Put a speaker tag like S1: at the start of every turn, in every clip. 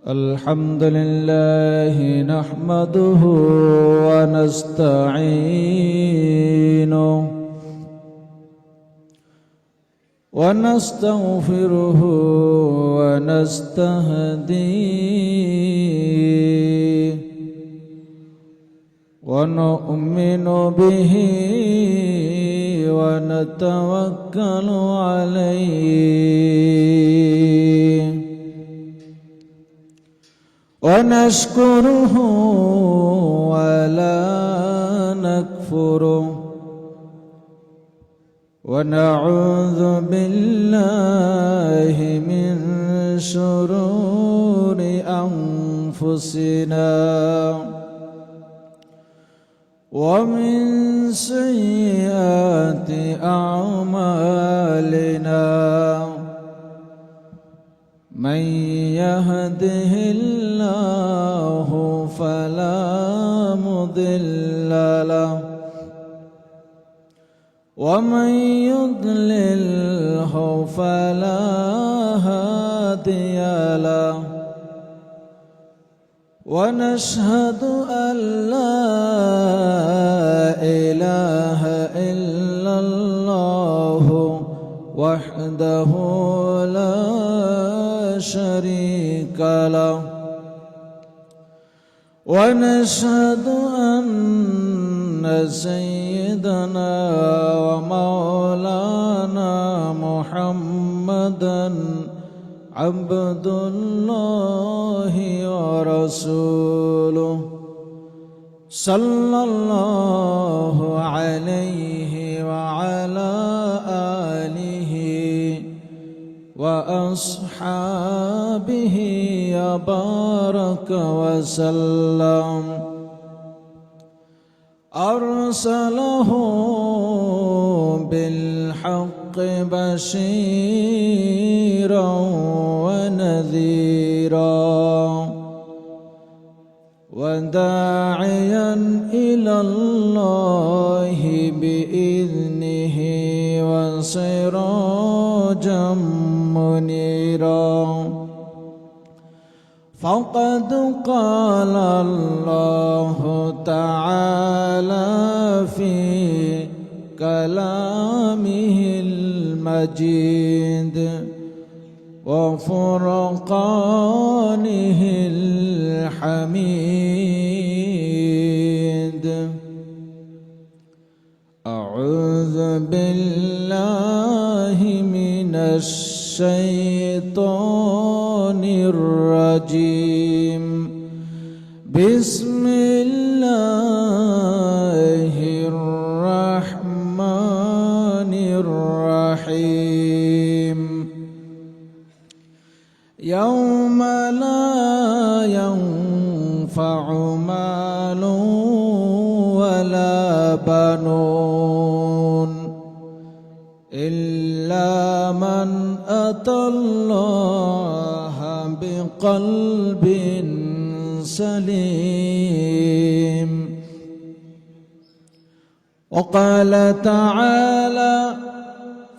S1: الحمد لله نحمده ونستعينه ونستغفره ونستهديه ونؤمن به ونتوكل عليه ونشكره ولا نكفره ونعوذ بالله من شرور أنفسنا ومن سيئات أعمالنا من يهده الله فلا مضل له ومن يضلله فلا هادي له ونشهد أن لا إله إلا الله وحده لا شريك له ونشهد أن سيدنا ومولانا محمدا عبد الله ورسوله صلى الله عليه وعلى آله وأصحابه وبارك وسلم أرسله بالحق بشيرا ونذيرا وداعيا إلى الله بإذنه وسراجا منيرا فقد قال الله تعالى في كلامه المجيد وفرقانه الحميد أعوذ بالله من الشيطان الرجيم بسم الله الرحمن الرحيم يوم لا ينفع مال ولا بنون إلا من أتى الله بقلب سليم وقال تعالى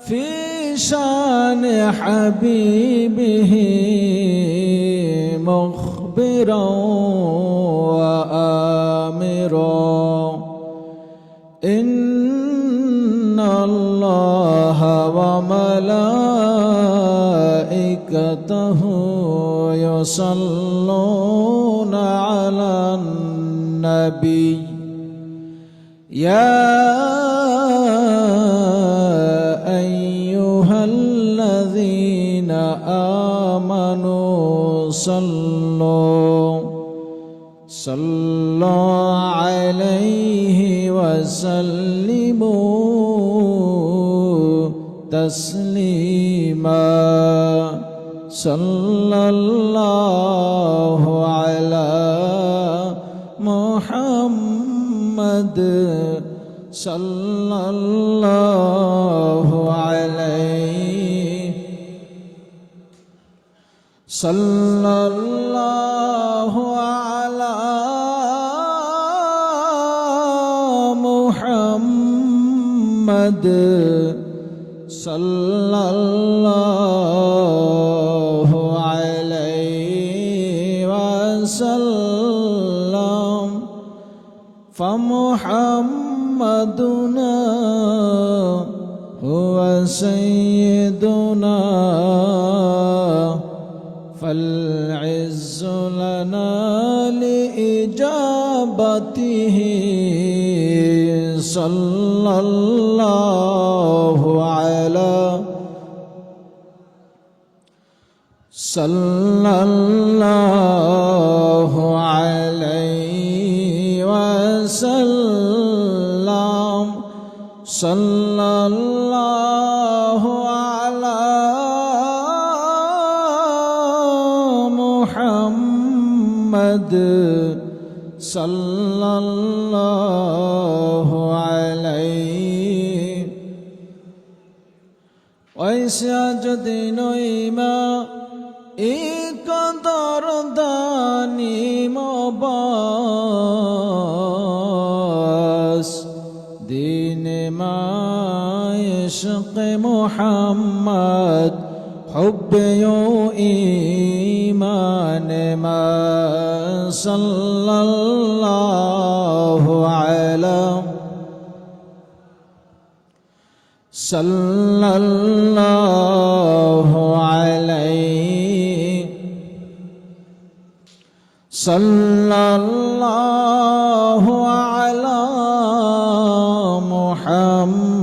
S1: في شان حبيبه مخبرا وآمرا إن الله وملائكته يصلون على النبي يا أيها الذين آمنوا صلوا عليه وسلموا تسليما صلى الله على محمد صلى الله عليه صلى الله على محمد সাল্লাল্লাহু আলাইহি ওয়াসাল্লাম ফামুহাম্মাদুনা হুয়া সাইয়্যিদুনা فالعز لنا لإجابته صلى الله عليه وسلم صلى الله على محمد صلى الله عليه وإسا جدين إما إقدر داني مباس دين ما عشق محمد حب إيمان ما صلى الله عليه صلى الله عليه صلى الله على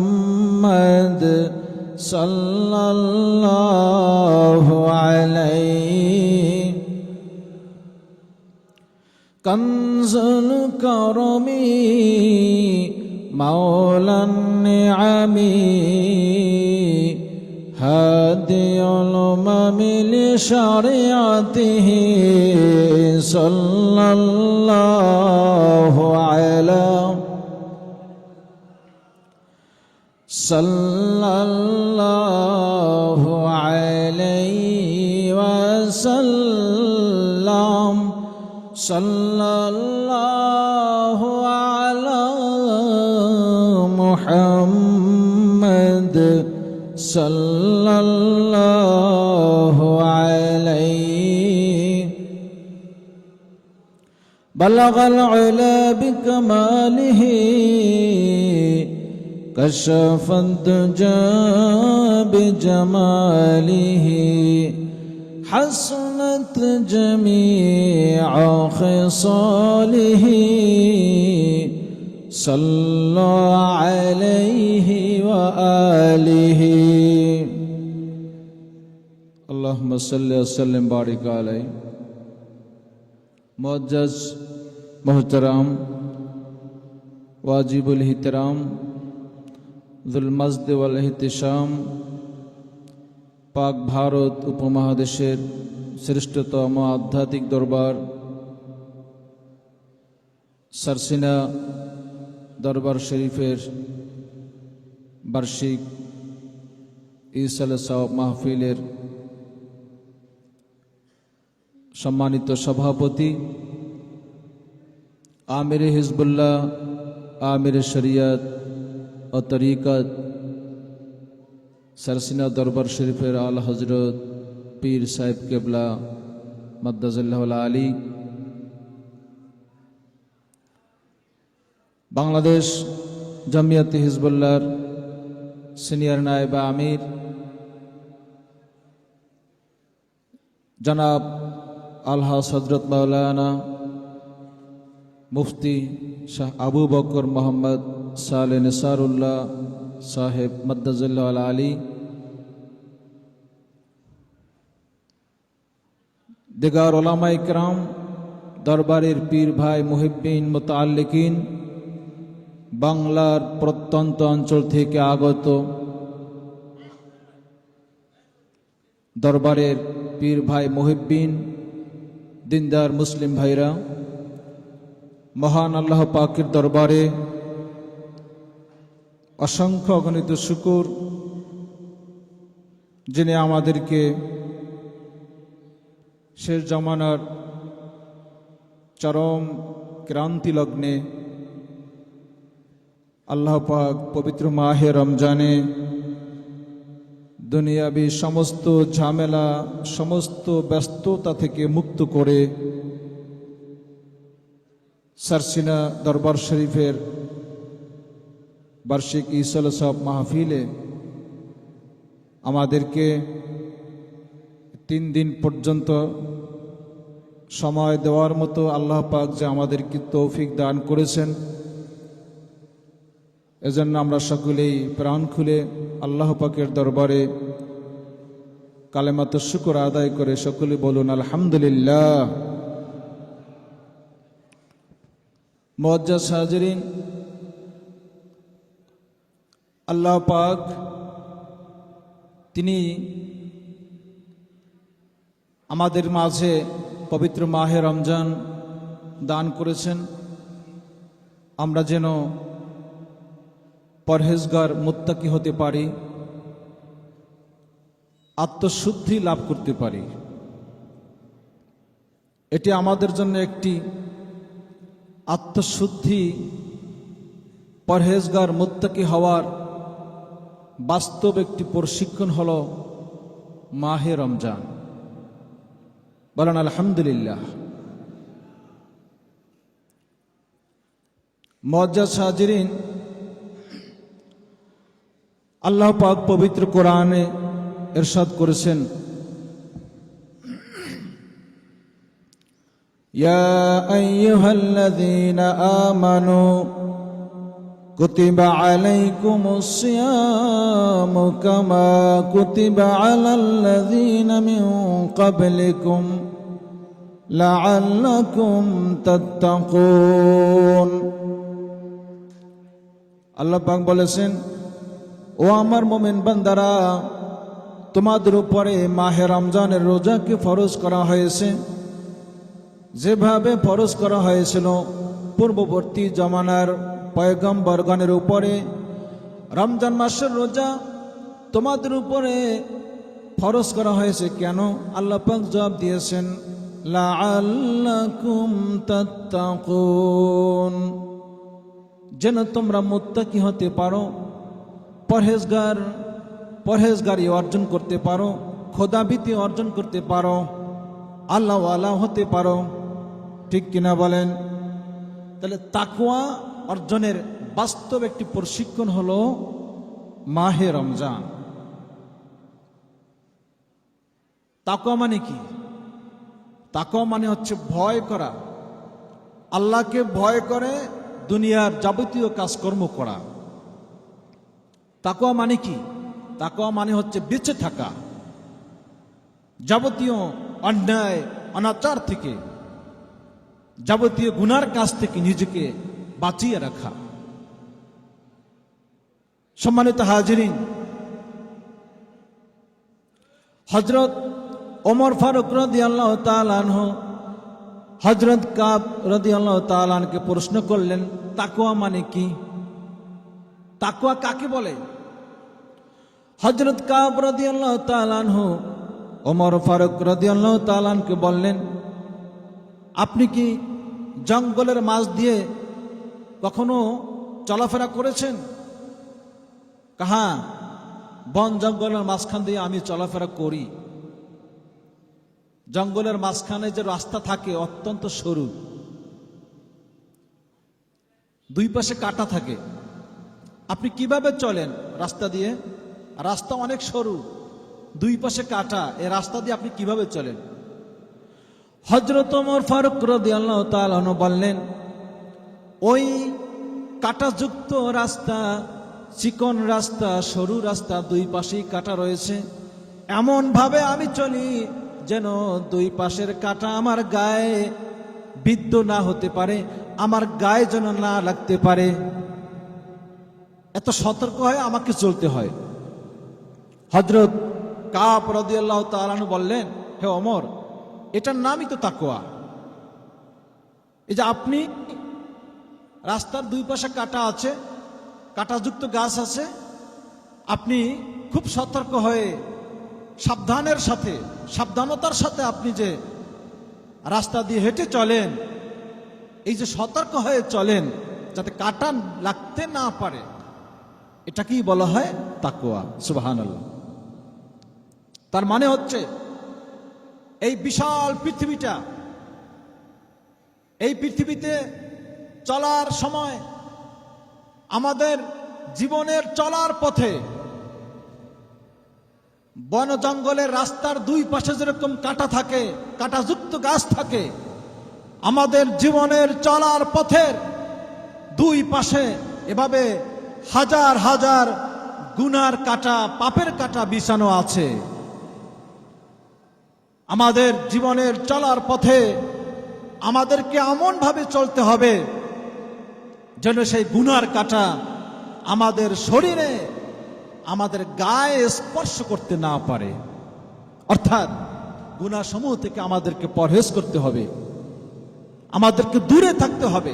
S1: محمد صلى الله عليه كنز الكرم مولى النعم هادي الأمم لشريعته صلى الله عليه صلى الله عليه وسلم صلى الله على محمد صلى الله عليه بلغ العلا بكماله كشف الدجى بجماله حسنت جميع خصاله صلوا عليه وآله اللهم صل وسلم بارك عليه मुअज्जज़ मोहतरम वाजिबुल इहतराम जुल मज़द वल एहतिशाम पाक भारत उपमहादेशेर श्रेष्ठतम आध्यात्मिक दरबार सरसिना दरबार शरीफेर बार्षिक ईसाल सवाब महफिलेर सम्मानित सभापति आमिर हिजबुल्लाह आमिर शरियत और तरीक़त सरसिना दरबार शरीफेर आला हजरत पीर साहिब केबला मद्दाजिल्लाहुल आली बांग्लादेश जमियत हिजबुल्लाहर सिनियर नायब आमिर जनाब आलहाज हजरत मौलाना मुफ्ती शाह अबू बकर मोहम्मद साले निसारुल्लाह साहेब मद्दाजिल्लाहुल आली दिगार उलामा इकराम दरबारेर पीर भाई मुहिब्बिन मुताल्लिकीन बांगलार प्रत्यंत अंचल थेके आगत दरबारेर पीर भाई मुहिब्बिन दिनदार मुस्लिम भाईरा महान आल्लाह पाकेर दरबारे असंख्य अगणित शुकुर जिनि आमादेरके शेष जमानार चरम क्रांति लग्ने अल्लाह पाक पवित्र माहे रमजाने দুনিয়াবি সমস্ত ঝামেলা, সমস্ত ব্যস্ততা থেকে মুক্ত করে সারসিনা দরবার শরীফের বার্ষিক ইসলাম মাহফিলে আমাদেরকে 3 দিন পর্যন্ত সময় দেওয়ার মতো আল্লাহ পাক যে আমাদেরকে তৌফিক দান করেছেন, এজন্য আমরা সকলেই প্রাণ খুলে আল্লাহ পাকের দরবারে কালেমাত শুকর আদায় করে সকলে বলুন আলহামদুলিল্লাহ। মুআজ্জাজ হাজিরিন, আল্লাহ পাক তিনি আমাদের মাঝে পবিত্র মাহে রমজান দান করেছেন, আমরা যেন পরহেজগার মুত্তাকি হতে পারি, আত্মশুদ্ধি লাভ করতে পারি। এটি আমাদের জন্য একটি আত্মশুদ্ধি, পরহেজগার মুত্তাকি হওয়ার বাস্তব একটি প্রশিক্ষণ হল মাহে রমজান। বলেন আলহামদুলিল্লাহ। মুআজ্জাজ হাজিরিন, আল্লাহ পাক পবিত্র কোরআনে ইরশাদ করেছেন, ইয়া আইয়ুহাল্লাযীনা আমানু কুতিবা আলাইকুমুস সিয়ামু কামা কুতিবা আলাল্লাযীনা মিন ক্বাবলিকুম লাআল্লাকুম তাত্তাকুন। আল্লাহ পাক বলেছেন, ও আমার মুমিন বান্দারা, তোমাদের উপরে মাহে রমজানের রোজাকে ফরজ করা হয়েছে, যেভাবে ফরজ করা হয়েছিল পূর্ববর্তী জমানার পয়গম্বরগণের উপরে। রমজান মাসের রোজা তোমাদের উপরে ফরজ করা হয়েছে কেন? আল্লাহ পাক জবাব দিয়েছেন, লাআল্লাকুম তাত্তাকুন, যেন তোমরা মুত্তাকি হতে পারো, পরহেজগারি অর্জন করতে পারো, খোদাভীতি অর্জন করতে পারো, আল্লাহওয়ালা হতে পারো। ঠিক কিনা বলেন? তাহলে তাকওয়া অর্জনের বাস্তব একটি প্রশিক্ষণ হলো মাহে রমজান। তাকওয়া মানে কি? তাকওয়া মানে হচ্ছে ভয় করা, আল্লাহকে ভয় করে দুনিয়ার যাবতীয় কাজকর্ম করা। তাকওয়া মানে কি? তাকওয়া মানে হচ্ছে বেঁচে থাকা, যাবতীয় অন্যায় অনাচার থেকে, যাবতীয় গুনার কাজ থেকে নিজেকে বাঁচিয়ে রাখা। সম্মানিত হাজিরিন, হযরত ওমর ফারুক রাদিয়াল্লাহু তাআলা আনহু হযরত কাব রাদিয়াল্লাহু তাআলা আনহুকে প্রশ্ন করলেন, তাকওয়া মানে কি? তাকওয়া কাকে বলে? হযরত কাব রাদিয়াল্লাহু তাআলা আনহু ওমর ফারুক রাদিয়াল্লাহু তাআলা আনহুকে বললেন, আপনি কি জঙ্গলের মাঝ দিয়ে কখনো চলাফেরা করেছেন? হ্যাঁ, বন জঙ্গলের মাঝখান দিয়ে আমি চলাফেরা করি। জঙ্গলের মাঝখানে যে রাস্তা থাকে অত্যন্ত সরু, দুই পাশে কাটা থাকে। আপনি কিভাবে চলেন রাস্তা দিয়ে? রাস্তা অনেক সরু, দুই পাশে কাটা, এই রাস্তা দিয়ে আপনি কিভাবে চলেন? হযরত ওমর ফারুক রাদিয়াল্লাহু তাআলা আনহু বললেন, ওই কাটাযুক্ত রাস্তা, চিকন রাস্তা, সরু রাস্তা, দুই পাশেই কাটা রয়েছে, এমন ভাবে আমি চলি যেন দুই পাশের কাটা আমার গায়ে বিদ্ধ না হতে পারে, আমার গায়ে যেন না লাগতে পারে। এত সতর্ক হয়ে আমাকে চলতে হয়। হযরত কাব রাদিয়াল্লাহু তাআলা আনহু বললেন, হে ওমর, এটার নামই তো তাকওয়া। এই যে আপনি রাস্তার দুই পাশে কাটা আছে, কাটাযুক্ত গাছ আছে, আপনি খুব সতর্ক হয়ে সাবধানতার সাথে আপনি যে রাস্তা দিয়ে হেঁটে চলেন, এই যে সতর্ক হয়ে চলেন যাতে কাটা লাগতে না পারে, এটাকেই বলা হয় তাকওয়া। সুবহানাল্লাহ। তার মানে হচ্ছে এই বিশাল পৃথিবীটা, এই পৃথিবীতে চলার সময় আমাদের জীবনের চলার পথে বন জঙ্গলের রাস্তার দুই পাশে যেরকম কাঁটা থাকে, কাঁটাযুক্ত গাছ থাকে, আমাদের জীবনের চলার পথের দুই পাশে এভাবে হাজার হাজার গুনার কাঁটা, পাপের কাঁটা বিছানো আছে। আমাদের জীবনের চলার পথে আমাদেরকে এমন ভাবে চলতে হবে যেন সেই গুনার কাঁটা আমাদের শরীরে, আমাদের গায়ে স্পর্শ করতে না পারে। অর্থাৎ গুনাহসমূহ থেকে আমাদেরকে পরহেজ করতে হবে, আমাদেরকে দূরে থাকতে হবে।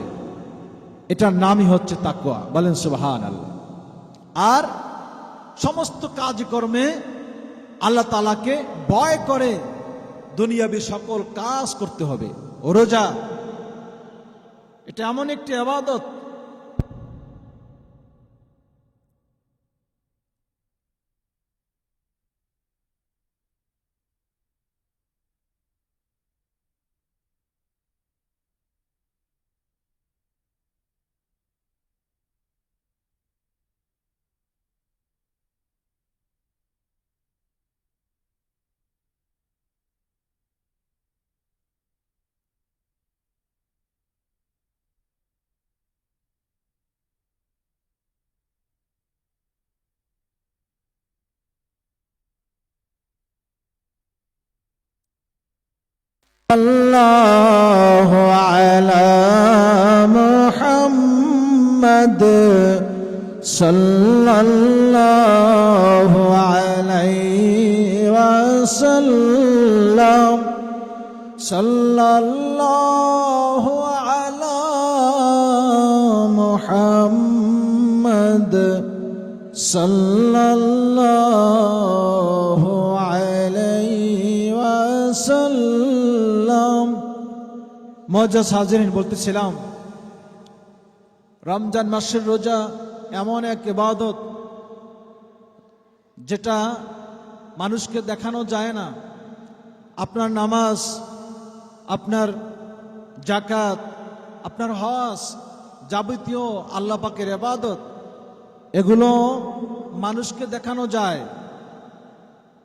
S1: এটার নামই হচ্ছে তাকওয়া। বলেন সুবহানাল্লাহ। আর সমস্ত কাজকর্মে আল্লাহ তাআলাকে ভয় করে দুনিয়াবী সকল কাজ করতে হবে। রোজা এটা এমন একটি ইবাদত,
S2: الله على محمد صلى الله عليه وسلم صلى الله على محمد صلى الله عليه وسلم।
S1: মুআজ্জাজ হাজিরিন, বলতেছিলাম রমজান মাসের রোজা এমন এক ইবাদত যেটা মানুষকে দেখানো যায় না। আপনার নামাজ, আপনার যাকাত, আপনার হজ, যাবতীয় আল্লাহ পাকের ইবাদত, এগুলো মানুষকে দেখানো যায়।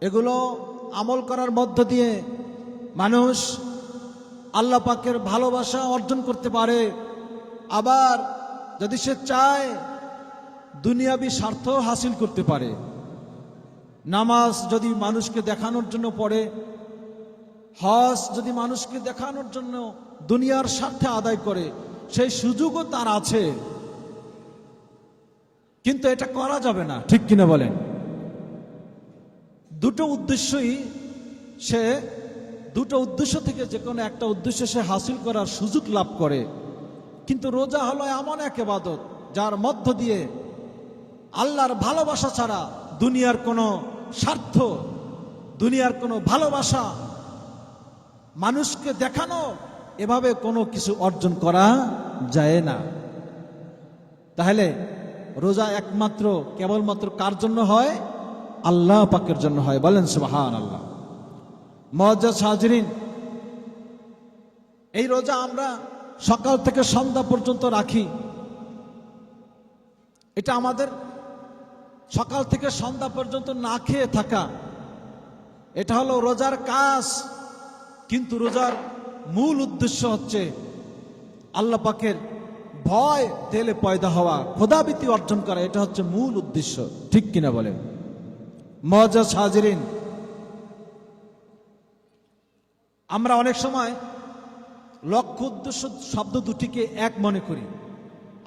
S1: এগুলো আমল করার মধ্য দিয়ে মানুষ আল্লাহ পাকের ভালোবাসা অর্জন করতে পারে। আবার যদি সে চায় দুনিয়াবী স্বার্থ হাসিল করতে পারে। নামাজ যদি মানুষকে দেখানোর জন্য পড়ে, হজ যদি মানুষকে দেখানোর জন্য দুনিয়ার স্বার্থে আদায় করে, সেই সুযোগও তার আছে, কিন্তু এটা করা যাবে না। ঠিক কিনা বলেন? দুটো উদ্দেশ্য থেকে যে কোনো একটা উদ্দেশ্য সে হাসিল করার সুযোগ লাভ করে। কিন্তু রোজা হলো এমন এক ইবাদত যার মধ্য দিয়ে আল্লাহর ভালোবাসা ছাড়া দুনিয়ার কোনো স্বার্থ, দুনিয়ার কোনো ভালোবাসা, মানুষকে দেখানো, এভাবে কোনো কিছু অর্জন করা যায় না। তাহলে রোজা একমাত্র কেবলমাত্র কার জন্য হয়? আল্লাহ পাকের জন্য হয়। বলেন সুবহানাল্লাহ। মুআজ্জাজ হাজিরিন, এই রোজা আমরা সকাল থেকে সন্ধ্যা পর্যন্ত রাখি। এটা আমাদের সকাল থেকে সন্ধ্যা পর্যন্ত না খেয়ে থাকা, এটা হলো রোজার কাজ। কিন্তু রোজার মূল উদ্দেশ্য হচ্ছে আল্লাহ পাকের ভয় দিলে পয়দা হওয়া, খোদাভীতি অর্জন করা। এটা হচ্ছে মূল উদ্দেশ্য। ঠিক কিনা বলেন? মুআজ্জাজ হাজিরিন, আমরা অনেক সময় লক্ষ্য উদ্দেশ্য শব্দ দুটিকে এক মনে করি।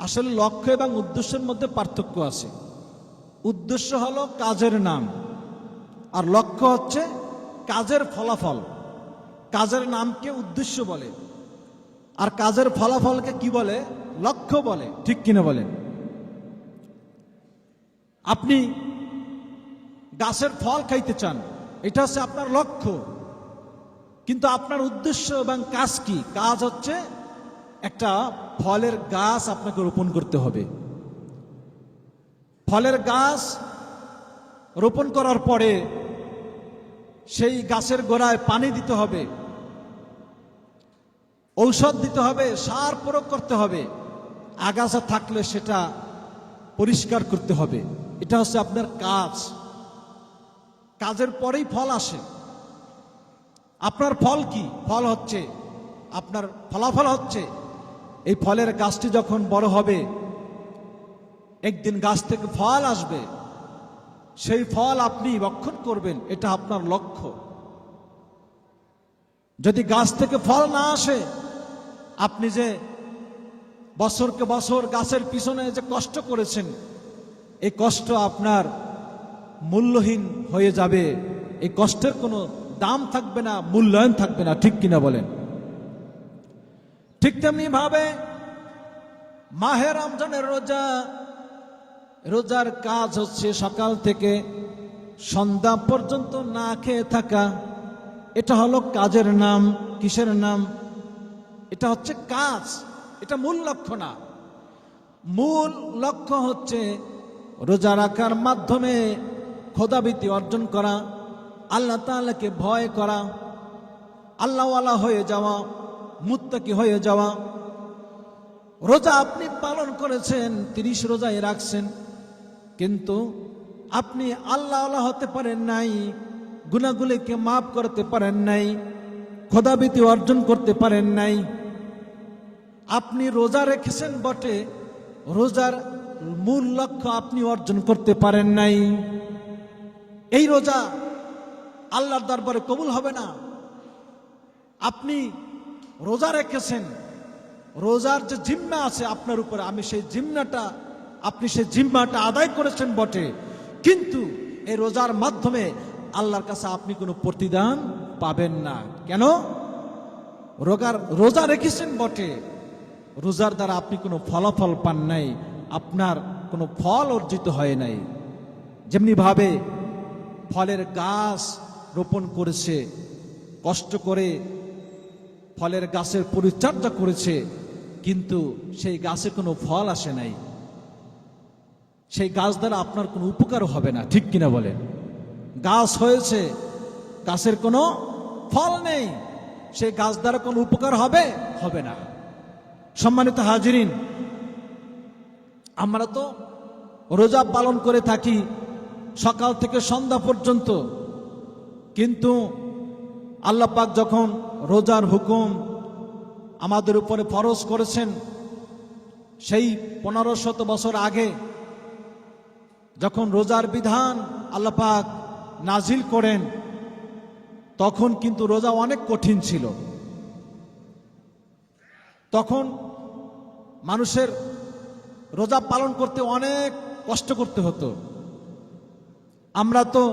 S1: আসলে লক্ষ্য এবং উদ্দেশ্যের মধ্যে পার্থক্য আছে। উদ্দেশ্য হলো কাজের নাম, আর লক্ষ্য হচ্ছে কাজের ফলাফল। কাজের নামকে উদ্দেশ্য বলে, আর কাজের ফলাফলকে কি বলে? লক্ষ্য বলে। ঠিক কিনা বলেন? আপনি গাছের ফল খাইতে চান, এটা হচ্ছে আপনার লক্ষ্য। কিন্তু আপনার উদ্দেশ্য এবং কাজ কি? কাজ হচ্ছে একটা ফলের গাছ আপনাকে রোপণ করতে হবে। ফলের গাছ রোপণ করার পরে সেই গাছের গোড়ায় পানি দিতে হবে, ঔষধ দিতে হবে, সার প্রয়োগ করতে হবে, আগাছা থাকলে সেটা পরিষ্কার করতে হবে। এটা হচ্ছে আপনার কাজ। কাজের পরেই ফল আসে। আপনার ফল কি? ফল হচ্ছে আপনার ফলাফল হচ্ছে এই ফলের গাছটি যখন বড় হবে, একদিন গাছ থেকে ফল আসবে, সেই ফল আপনি ভক্ষণ করবেন, এটা আপনার লক্ষ্য। যদি গাছ থেকে ফল না আসে, আপনি যে বছরকে বছর গাছের পিছনে যে কষ্ট করেছেন, এই কষ্ট আপনার মূল্যহীন হয়ে যাবে। এই কষ্টের কোনো দাম থাকবে না, মূল্যায়ন থাকবে না। ঠিক কিনা বলেন? ঠিক তেমনি ভাবে মাহে রমজানের রোজার কাজ হচ্ছে সকাল থেকে সন্ধ্যা পর্যন্ত না খেয়ে থাকা। এটা হলো কাজের নাম। কিসের নাম? এটা হচ্ছে কাজ। এটা মূল লক্ষ্য না। মূল লক্ষ্য হচ্ছে রোজা রাখার মাধ্যমে খোদাভীতি অর্জন করা, আল্লাহ তাআলাকে ভয় করা, আল্লাহওয়ালা হয়ে যাওয়া, মুত্তাকি হয়ে যাওয়া। রোজা আপনি পালন করেছেন, 30 রোজায় রাখছেন, কিন্তু আপনি আল্লাহওয়ালা হতে পারেন নাই, গুনাহগুলিকে মাফ করতে পারেন নাই, খোদাভীতি অর্জন করতে পারেন নাই। আপনি রোজা রেখেছেন বটে, রোজার মূল লক্ষ্য আপনি অর্জন করতে পারেন নাই। এই রোজা আল্লাহর দরবারে কবুল হবে না। আপনি রোজা রেখেছেন, রোজার যে জিম্মা আছে আপনার উপরে, আপনি সেই জিম্মাটা আদায় করেছেন বটে, কিন্তু এই রোজার মাধ্যমে আল্লাহর কাছে আপনি কোনো প্রতিদান পাবেন না। কেন? রোজা রেখেছেন বটে, রোজার দ্বারা আপনি কোনো ফলাফল পান নাই, আপনার কোনো ফল অর্জিত হয় নাই। যেমনি ভাবে ফলের গাছ রোপণ করেছে, কষ্ট করে ফলের গাছের পরিচর্যা করেছে, কিন্তু সেই গাছে কোনো ফল আসে নাই, সেই গাছ দ্বারা আপনার কোনো উপকার হবে না। ঠিক কিনা বলেন? গাছ হয়েছে, গাছের কোনো ফল নেই, সেই গাছ দ্বারা কোনো উপকার হবে না। সম্মানিত হাজিরিন, আমরা তো রোজা পালন করে থাকি সকাল থেকে সন্ধ্যা পর্যন্ত, কিন্তু আল্লাহ পাক যখন রোজার হুকুম আমাদের উপরে ফরজ করেছেন, সেই 1500 বছর আগে যখন রোজার বিধান আল্লাহ পাক নাজিল করেন, তখন কিন্তু রোজা অনেক কঠিন ছিল। তখন মানুষের রোজা পালন করতে অনেক কষ্ট করতে হতো। আমরা তো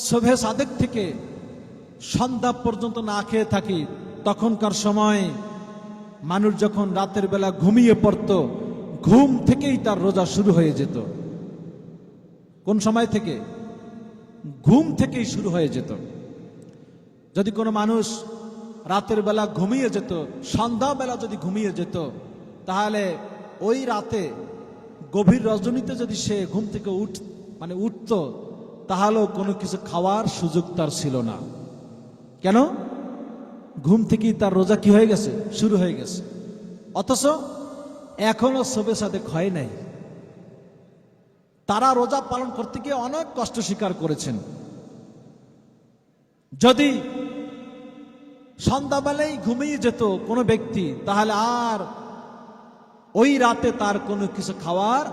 S1: শোভে সাদেক থেকে সন্ধ্যা পর্যন্ত না খেয়ে থাকি। তখনকার সময় মানুষ যখন রাতের বেলা ঘুমিয়ে পড়ত, ঘুম থেকেই তার রোজা শুরু হয়ে যেত। কোন সময় থেকে? ঘুম থেকেই শুরু হয়ে যেত। যদি কোনো মানুষ রাতের বেলা ঘুমিয়ে যেত, সন্ধ্যাবেলা যদি ঘুমিয়ে যেত, তাহলে ওই রাতে গভীর রজনীতে যদি সে ঘুম থেকে উঠত, তাহলেও কোনো কিছু খাওয়ার সুযোগ তার ছিল না। কেন? ঘুম থেকেই তার রোজা কি হয়ে গেছে? শুরু হয়ে গেছে। অথচ এখনো শোবে সাদেক হয় নাই। তারা রোজা পালন করতে গিয়ে অনেক কষ্ট স্বীকার করেছেন। যদি সন্ধ্যাবেলায় ঘুমিয়ে যেত কোনো ব্যক্তি, তাহলে আর ওই রাতে তার কোনো কিছু খাওয়ার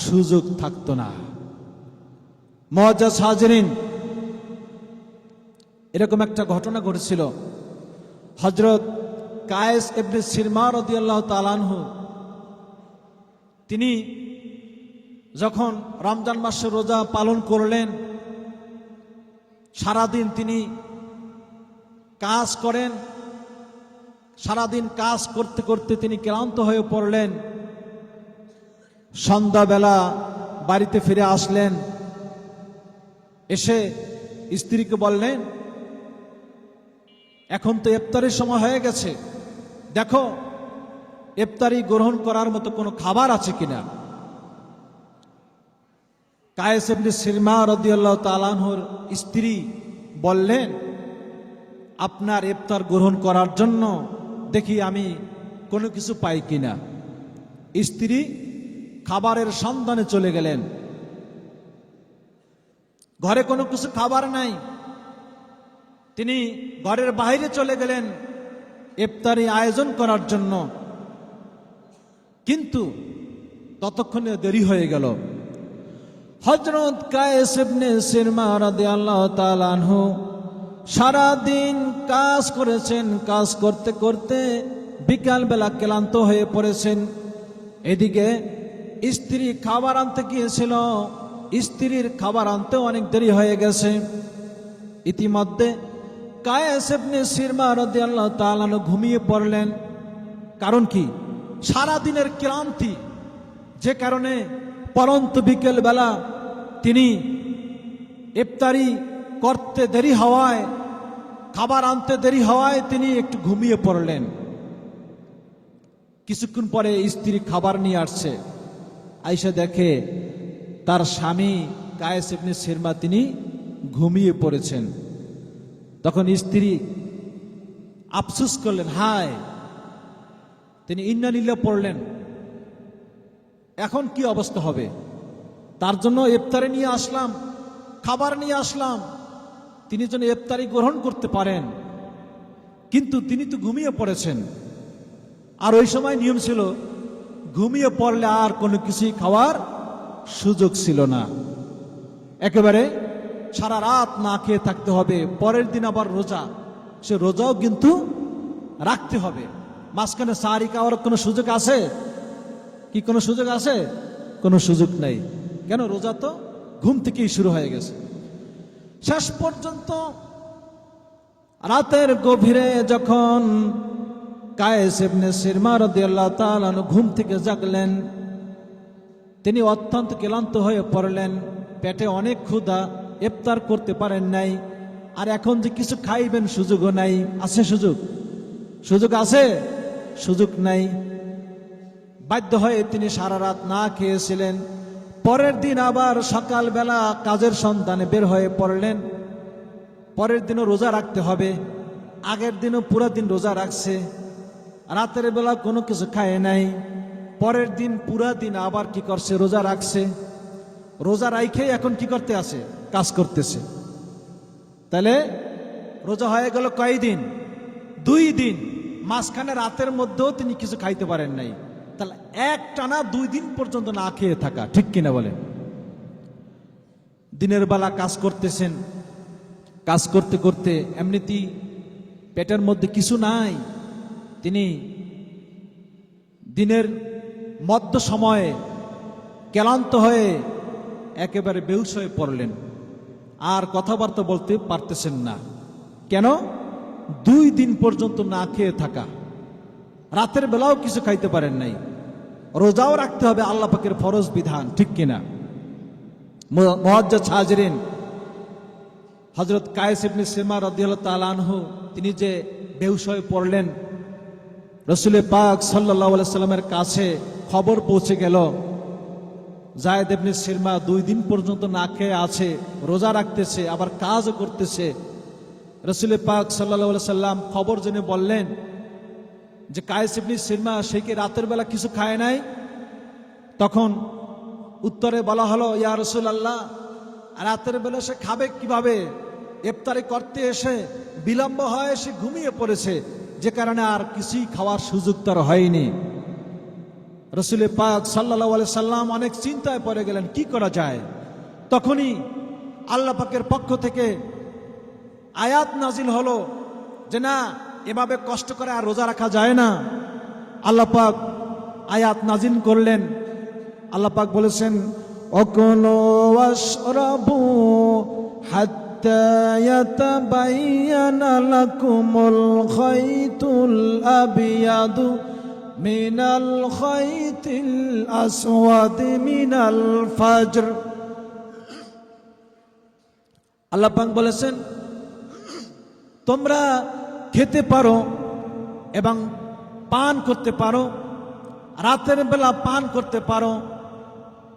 S1: সুযোগ থাকতো না। মুআজ্জাজ হাজিরিন, এরকম একটা ঘটনা ঘটেছিল। হযরত কায়েস ইবনে সিরমা রাদিয়াল্লাহু তাআলা আনহু, তিনি যখন রমজান মাসে রোজা পালন করলেন, সারাদিন তিনি কাজ করেন, সারাদিন কাজ করতে করতে তিনি ক্লান্ত হয়ে পড়লেন। সন্ধ্যাবেলা বাড়িতে ফিরে আসলেন, এসে স্ত্রীকে বললেন, এখন তো ইফতারের সময় হয়ে গেছে, দেখো ইফতারি গ্রহণ করার মতো কোনো খাবার আছে কিনা। কায়েস ইবনে সিরমা রাদিয়াল্লাহু তাআলা আনহুর স্ত্রী বললেন, আপনার ইফতার গ্রহণ করার জন্য দেখি আমি কোনো কিছু পাই কিনা। স্ত্রী খাবারের সন্ধানে চলে গেলেন। ঘরে কোনো কিছু খাবার নাই, তিনি ঘরের বাইরে চলে গেলেন ইফতারি আয়োজন করার জন্য। কিন্তু ততক্ষণে দেরি হয়ে গেল। হযরত কায়েস ইবনে সিরমা রাদিয়াল্লাহু তাআলা আনহু সারাদিন কাজ করেছেন, কাজ করতে করতে বিকালবেলা ক্লান্ত হয়ে পড়েছেন। এদিকে স্ত্রী খাবার আনতে গিয়েছিল, স্ত্রীর খাবার আনতে অনেক দেরি হয়ে গেছে। ইতিমধ্যে কায়েস ইবনে সিরমা রাদিয়াল্লাহু তাআলা আনহু ঘুমিয়ে পড়লেন। কারণ কি? সারাদিনের ক্লান্তি, যে কারণে পরন্ত বিকেল বেলা তিনি ইফতারি করতে দেরি হওয়ায়, খাবার আনতে দেরি হওয়ায় তিনি একটু ঘুমিয়ে পড়লেন। কিছুক্ষণ পরে স্ত্রী খাবার নিয়ে আসছে, আইসা দেখে তার স্বামী কায়েস ইবনে সিরমা তিনি ঘুমিয়ে পড়েছেন। তখন স্ত্রী আফসোস করলেন, হায়, তিনি ইন্না লিল্লাহ পড়লেন, এখন কি অবস্থা হবে। তার জন্য ইফতারি নিয়ে আসলাম, খাবার নিয়ে আসলাম, তিনি যেন ইফতারি গ্রহণ করতে পারেন, কিন্তু তিনি তো ঘুমিয়ে পড়েছেন। আর ওই সময় নিয়ম ছিল, ঘুমিয়ে পড়লে আর কোনো কিছুই খাওয়ার সুযোগ ছিল না, একেবারে সারা রাত না খেয়ে থাকতে হবে। পরের দিন আবার রোজা, সে রোজাও কিন্তু রাখতে হবে। মাঝখানে সাহারি খাওয়ার কোনো সুযোগ আছে কি? কোনো সুযোগ আছে? কোনো সুযোগ নাই। কেন? রোজা তো ঘুম থেকেই শুরু হয়ে গেছে। শেষ পর্যন্ত রাতের গভীরে যখন কায়েস ইবনে সিরমা রাদিয়াল্লাহু তাআলা আনহু ঘুম থেকে জাগলেন, তিনি অত্যন্ত ক্লান্ত হয়ে পড়লেন, পেটে অনেক ক্ষুধা, ইফতার করতে পারেন নাই। আর এখন যে কিছু খাইবেন সুযোগও নাই। আছে সুযোগ? সুযোগ আছে? সুযোগ নাই। বাধ্য হয়ে তিনি সারা রাত না খেয়েছিলেন। পরের দিন আবার সকালবেলা কাজের সন্ধানে বের হয়ে পড়লেন। পরের দিনও রোজা রাখতে হবে। আগের দিনও পুরো দিন রোজা রাখছে, রাতের বেলা কোনো কিছু খায় নাই। পরের দিন পুরা দিন আবার কি করছে? রোজা রাখছে। রোজা রাইখে এখন কি করতে আছে? কাজ করতেছে। তাহলে রোজা হয়ে গেল কয়দিন? 2 দিন। মাঝখানে রাতের মধ্যেও তিনি কিছু খাইতে পারেন নাই। তাহলে একটানা 2 দিন পর্যন্ত না খেয়ে থাকা, ঠিক কিনা বলেন? দিনের বেলা কাজ করতেছেন, কাজ করতে করতে এমনিতেই পেটের মধ্যে কিছু নাই। তিনি দিনের মধ্য সময়ে ক্লান্ত হয়ে একেবারে বেহুশ হয়ে পড়লেন, আর কথাবার্তা বলতে পারতেছেন না। কেন? 2 দিন পর্যন্ত না খেয়ে থাকা, রাতের বেলাও কিছু খাইতে পারেন নাই। রোজাও রাখতে হবে, আল্লাহ পাকের ফরজ বিধান, ঠিক কিনা? মুআজ্জাজ হাজিরিন, হযরত কায়েস ইবনে সিরমা রাদিয়াল্লাহু তাআলা আনহু তিনি যে বেহুশ হয়ে পড়লেন, রাসূল পাক সাল্লাল্লাহু আলাইহি সাল্লামের কাছে খবর পৌঁছে গেল, যায়েদ ইবনে সিরমা 2 দিন পর্যন্ত না খেয়ে আছে, রোজা রাখতেছে, আবার কাজও করতেছে। রাসূল পাক সাল্লাল্লাহু আলাইহি সাল্লাম খবর জেনে বললেন যে কায়েস ইবনে সিরমা সে কি রাতের বেলা কিছু খায় নাই? তখন উত্তরে বলা হলো, ইয়া রাসূলুল্লাহ, রাতের বেলা সে খাবে কিভাবে? ইফতারি করতে এসে বিলম্ব হয়, সে ঘুমিয়ে পড়েছে, যে কারণে আর কিছুই খাওয়ার সুযোগ তার হয়নি। রাসূল পাক সাল্লাল্লাহু আলাইহি সাল্লাম অনেক চিন্তায় পড়ে গেলেন, কি করা যায়? তখনই আল্লাহ পাকের পক্ষ থেকে আয়াত নাজিল হলো যে না, এভাবে কষ্ট করে আর রোজা রাখা যায় না। আল্লাহ পাক আয়াত নাজিল করলেন। আল্লাহ পাক বলেছেন, ওয়াকুলু ওয়াশরাবু হাত্তা ইয়াতাবায়ানা লাকুমুল খাইতুল আবিয়াদু মিনাল খাইতিল আসওয়াদি মিনাল ফাজর। আল্লাহ পাক বলেছেন, তোমরা খেতে পারো এবং পান করতে পারো, রাতের বেলা পান করতে পারো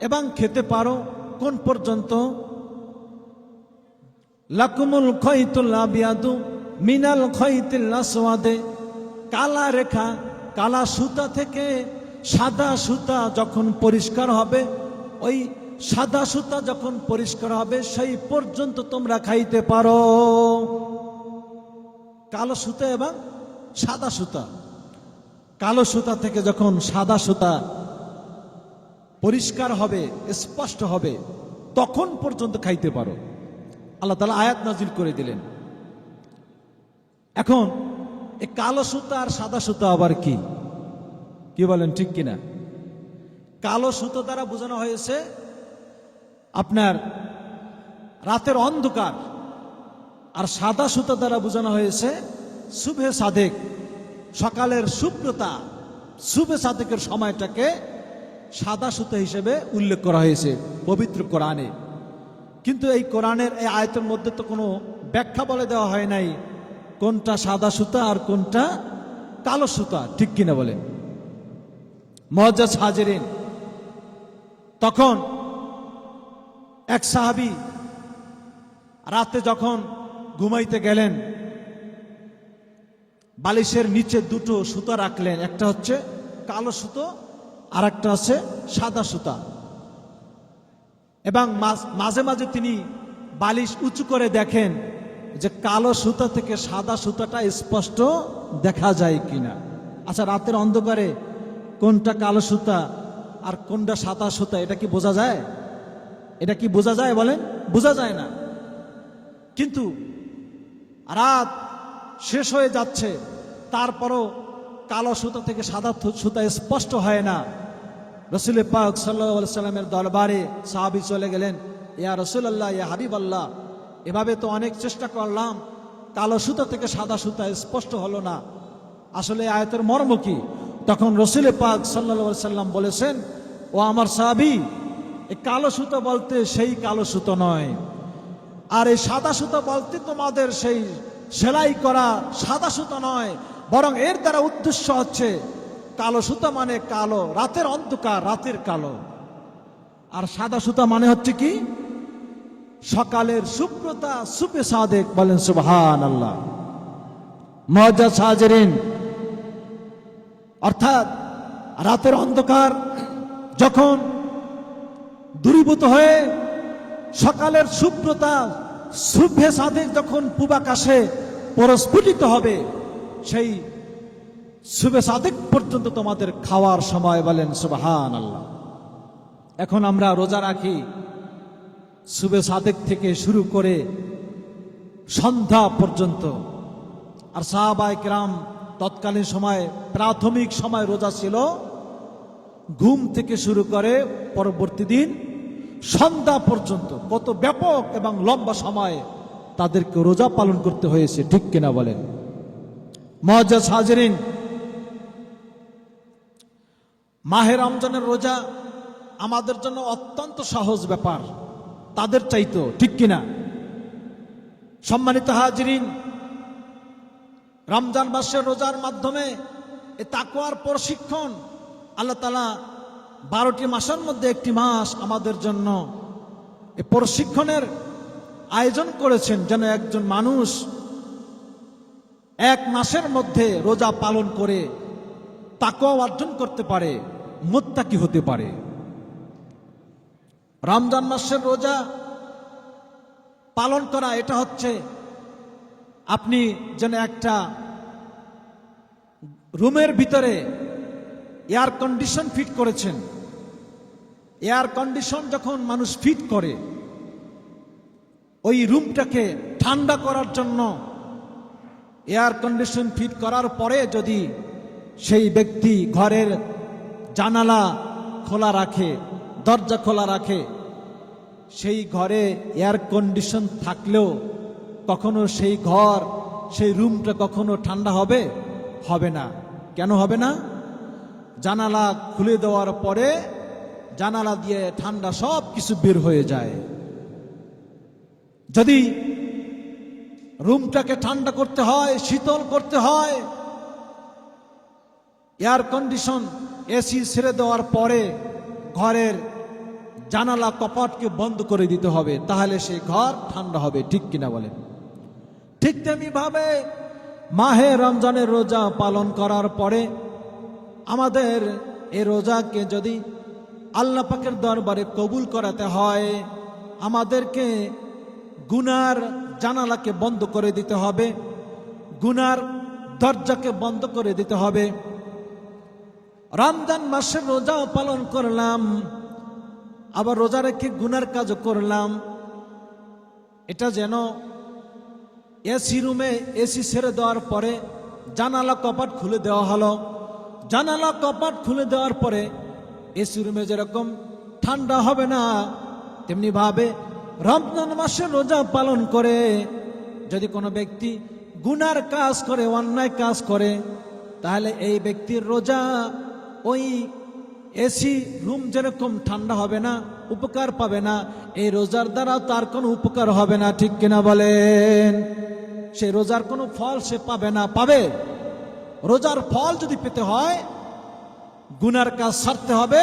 S1: এবং খেতে পারো। কোন পর্যন্ত? লাকুমুল খৈতুল আবিয়াদু মিনাল খৈতিল আসওয়াদে, কালা রেখা কালা সুতা থেকে সাদা সুতা যখন পরিষ্কার হবে, ওই সাদা সুতা যখন পরিষ্কার হবে সেই পর্যন্ত তোমরা খাইতে পারো। কালো সুতা এবং সাদা সুতা, কালো সুতা থেকে যখন সাদা সুতা পরিষ্কার হবে, স্পষ্ট হবে, তখন পর্যন্ত খাইতে পারো। আল্লাহ তাআলা আয়াত নাজিল করে দিলেন। এখন এই কালো সুতা আর সাদা সুতা আবার কি, কি বলেন, ঠিক কিনা? কালো সুতো দ্বারা বোঝানো হয়েছে আপনার রাতের অন্ধকার, আর সাদা সুতো দ্বারা বোঝানো হয়েছে শুভে সাদেক, সকালের শুভ্রতা। শুভে সাদেকের সময়টাকে সাদা সুতো হিসেবে উল্লেখ করা হয়েছে পবিত্র কোরআনে। কিন্তু এই কোরআনের এই আয়াতের মধ্যে তো কোনো ব্যাখ্যা বলে দেওয়া হয় নাই কোনটা সাদা সুতা আর কোনটা কালো সুতা, ঠিক কিনা বলেন? মুআজ্জাজ হাজিরিন, তখন এক সাহাবী রাতে যখন ঘুমাইতে গেলেন, বালিশের নিচে দুটো সুতা রাখলেন, একটা হচ্ছে কালো সুতো আর একটা আছে সাদা সুতা, এবং মাঝে মাঝে তিনি বালিশ উঁচু করে দেখেন যে কালো সুতা থেকে সাদা সুতাটা স্পষ্ট দেখা যায় কিনা। আচ্ছা, রাতের অন্ধকারে কোনটা কালো সুতা আর কোনটা সাদা সুতা এটা কি বোঝা যায়? এটা কি বোঝা যায় বলেন? বোঝা যায় না। কিন্তু রাত শেষ হয়ে যাচ্ছে, তারপরও কালো সুতা থেকে সাদা সুতা স্পষ্ট হয় না। রাসূল পাক সাল্লাল্লাহু আলাইহি সাল্লামের দরবারে সাহাবী চলে গেলেন, ইয়া রাসূলুল্লাহ, ইয়া হাবিবাল্লাহ, এভাবে তো অনেক চেষ্টা করলাম, কালো সুতা থেকে সাদা সুতা স্পষ্ট হলো না, আসলে আয়াতের মর্ম কি? তখন রাসূল পাক সাল্লাল্লাহু আলাইহি সাল্লাম বলেছেন, ও আমার সাহাবী, এই কালো সুতা বলতে সেই কালো সুতো নয়, আর এই সাদা সুতা বলতে তোমাদের সেই সেলাই করা সাদা সুতা নয়, বরং এর দ্বারা উদ্দেশ্য হচ্ছে কালো সুতা মানে কালো, রাতের অন্ধকার, রাতের কালো, আর সাদা সুতা মানে হচ্ছে কি? সকালের শুভ্রতা, সুবে সাদেক। বলেন সুবহানাল্লাহ। মুআজ্জাজ হাজিরিন, অর্থাৎ রাতের অন্ধকার যখন দূরীভূত হয়ে সকালের শুভ্রতা, শুভে সাদেক যখন পূবাকাশে প্রস্ফুটিত হবে, সেই শুভে সাদেক পর্যন্ত তোমাদের খাওয়ার সময়। বলেন সুবহানাল্লাহ। এখন আমরা রোজা রাখি শুভে সাদেক থেকে শুরু করে সন্ধ্যা পর্যন্ত, আর সাহাবায়ে কেরাম তৎকালীন সময়, প্রাথমিক সময় রোজা ছিল ঘুম থেকে শুরু করে পরবর্তী দিন সন্ধ্যা পর্যন্ত। কত ব্যাপক এবং লম্বা সময় তাদেরকে রোজা পালন করতে হয়েছে, ঠিক কিনা বলেন? মুআজ্জাজ হাজিরিন, মাহে রমজানের রোজা আমাদের জন্য অত্যন্ত সহজ ব্যাপার তাদের চাইতো, ঠিক কিনা? সম্মানিত হাজিরিন, রমজান মাসের রোজার মাধ্যমে এই তাকওয়ার প্রশিক্ষণ আল্লাহ তাআলা 12টি মাসের মধ্যে একটি মাস আমাদের জন্য এই প্রশিক্ষণের আয়োজন করেছেন, যেন একজন মানুষ এক মাসের মধ্যে রোজা পালন করে তাকওয়া অর্জন করতে পারে, মুত্তাকি হতে পারে। রমজান মাসের রোজা পালন করা, এটা হচ্ছে আপনি যেন একটা রুমের ভিতরে এয়ার কন্ডিশন ফিট করেছেন। এয়ার কন্ডিশন যখন মানুষ ফিট করে, ওই রুমটাকে ঠান্ডা করার জন্য এয়ার কন্ডিশন ফিট করার পরে যদি সেই ব্যক্তি ঘরের জানালা খোলা রাখে, দরজা খোলা রাখে, সেই ঘরে এয়ার কন্ডিশন থাকলেও কখনো সেই ঘর, সেই রুমটা কখনো ঠান্ডা হবে? হবে না। কেন হবে না? জানালা খুলে দেওয়ার পরে জানালা দিয়ে ঠান্ডা সব কিছু বের হয়ে যায়। যদি রুমটাকে ঠান্ডা করতে হয়, শীতল করতে হয়, এয়ার কন্ডিশন, এসি ছেড়ে দেওয়ার পরে ঘরের জানালা কপাটকে বন্ধ করে দিতে হবে, তাহলে সেই ঘর ঠান্ডা হবে। ঠিক কিনা বলেন? ঠিক তেমনি ভাবে মাহে রমজানের রোজা পালন করার পরে আমাদের এই রোজাকে যদি আল্লাহ পাকের দরবারে কবুল করাতে হয়, আমাদেরকে গুনার জানালাকে বন্ধ করে দিতে হবে, গুনার দরজাকে বন্ধ করে দিতে হবে। রমজান মাসের রোজাও পালন করলাম, আবার রোজা রেখে গুনার কাজও করলাম, এটা যেন এসি রুমে এসি ছেড়ে দেওয়ার পরে জানালা কপাট খুলে দেওয়া হলো। জানালা কপাট খুলে দেওয়ার পরে এসি রুমে যেরকম ঠান্ডা হবে না, তেমনি ভাবে রমজান মাসে রোজা পালন করে যদি কোনো ব্যক্তি গুনার কাজ করে, অন্যায় কাজ করে, তাহলে এই ব্যক্তির রোজা ওই এসি রুম যেরকম ঠান্ডা হবে না, উপকার পাবে না, এই রোজার দ্বারা তার কোনো উপকার হবে না। ঠিক কিনা বলেন? সে রোজার কোনো ফল সে পাবে না। পাবে রোজার ফল যদি পেতে হয় গুনার কাজ ছাড়তে হবে,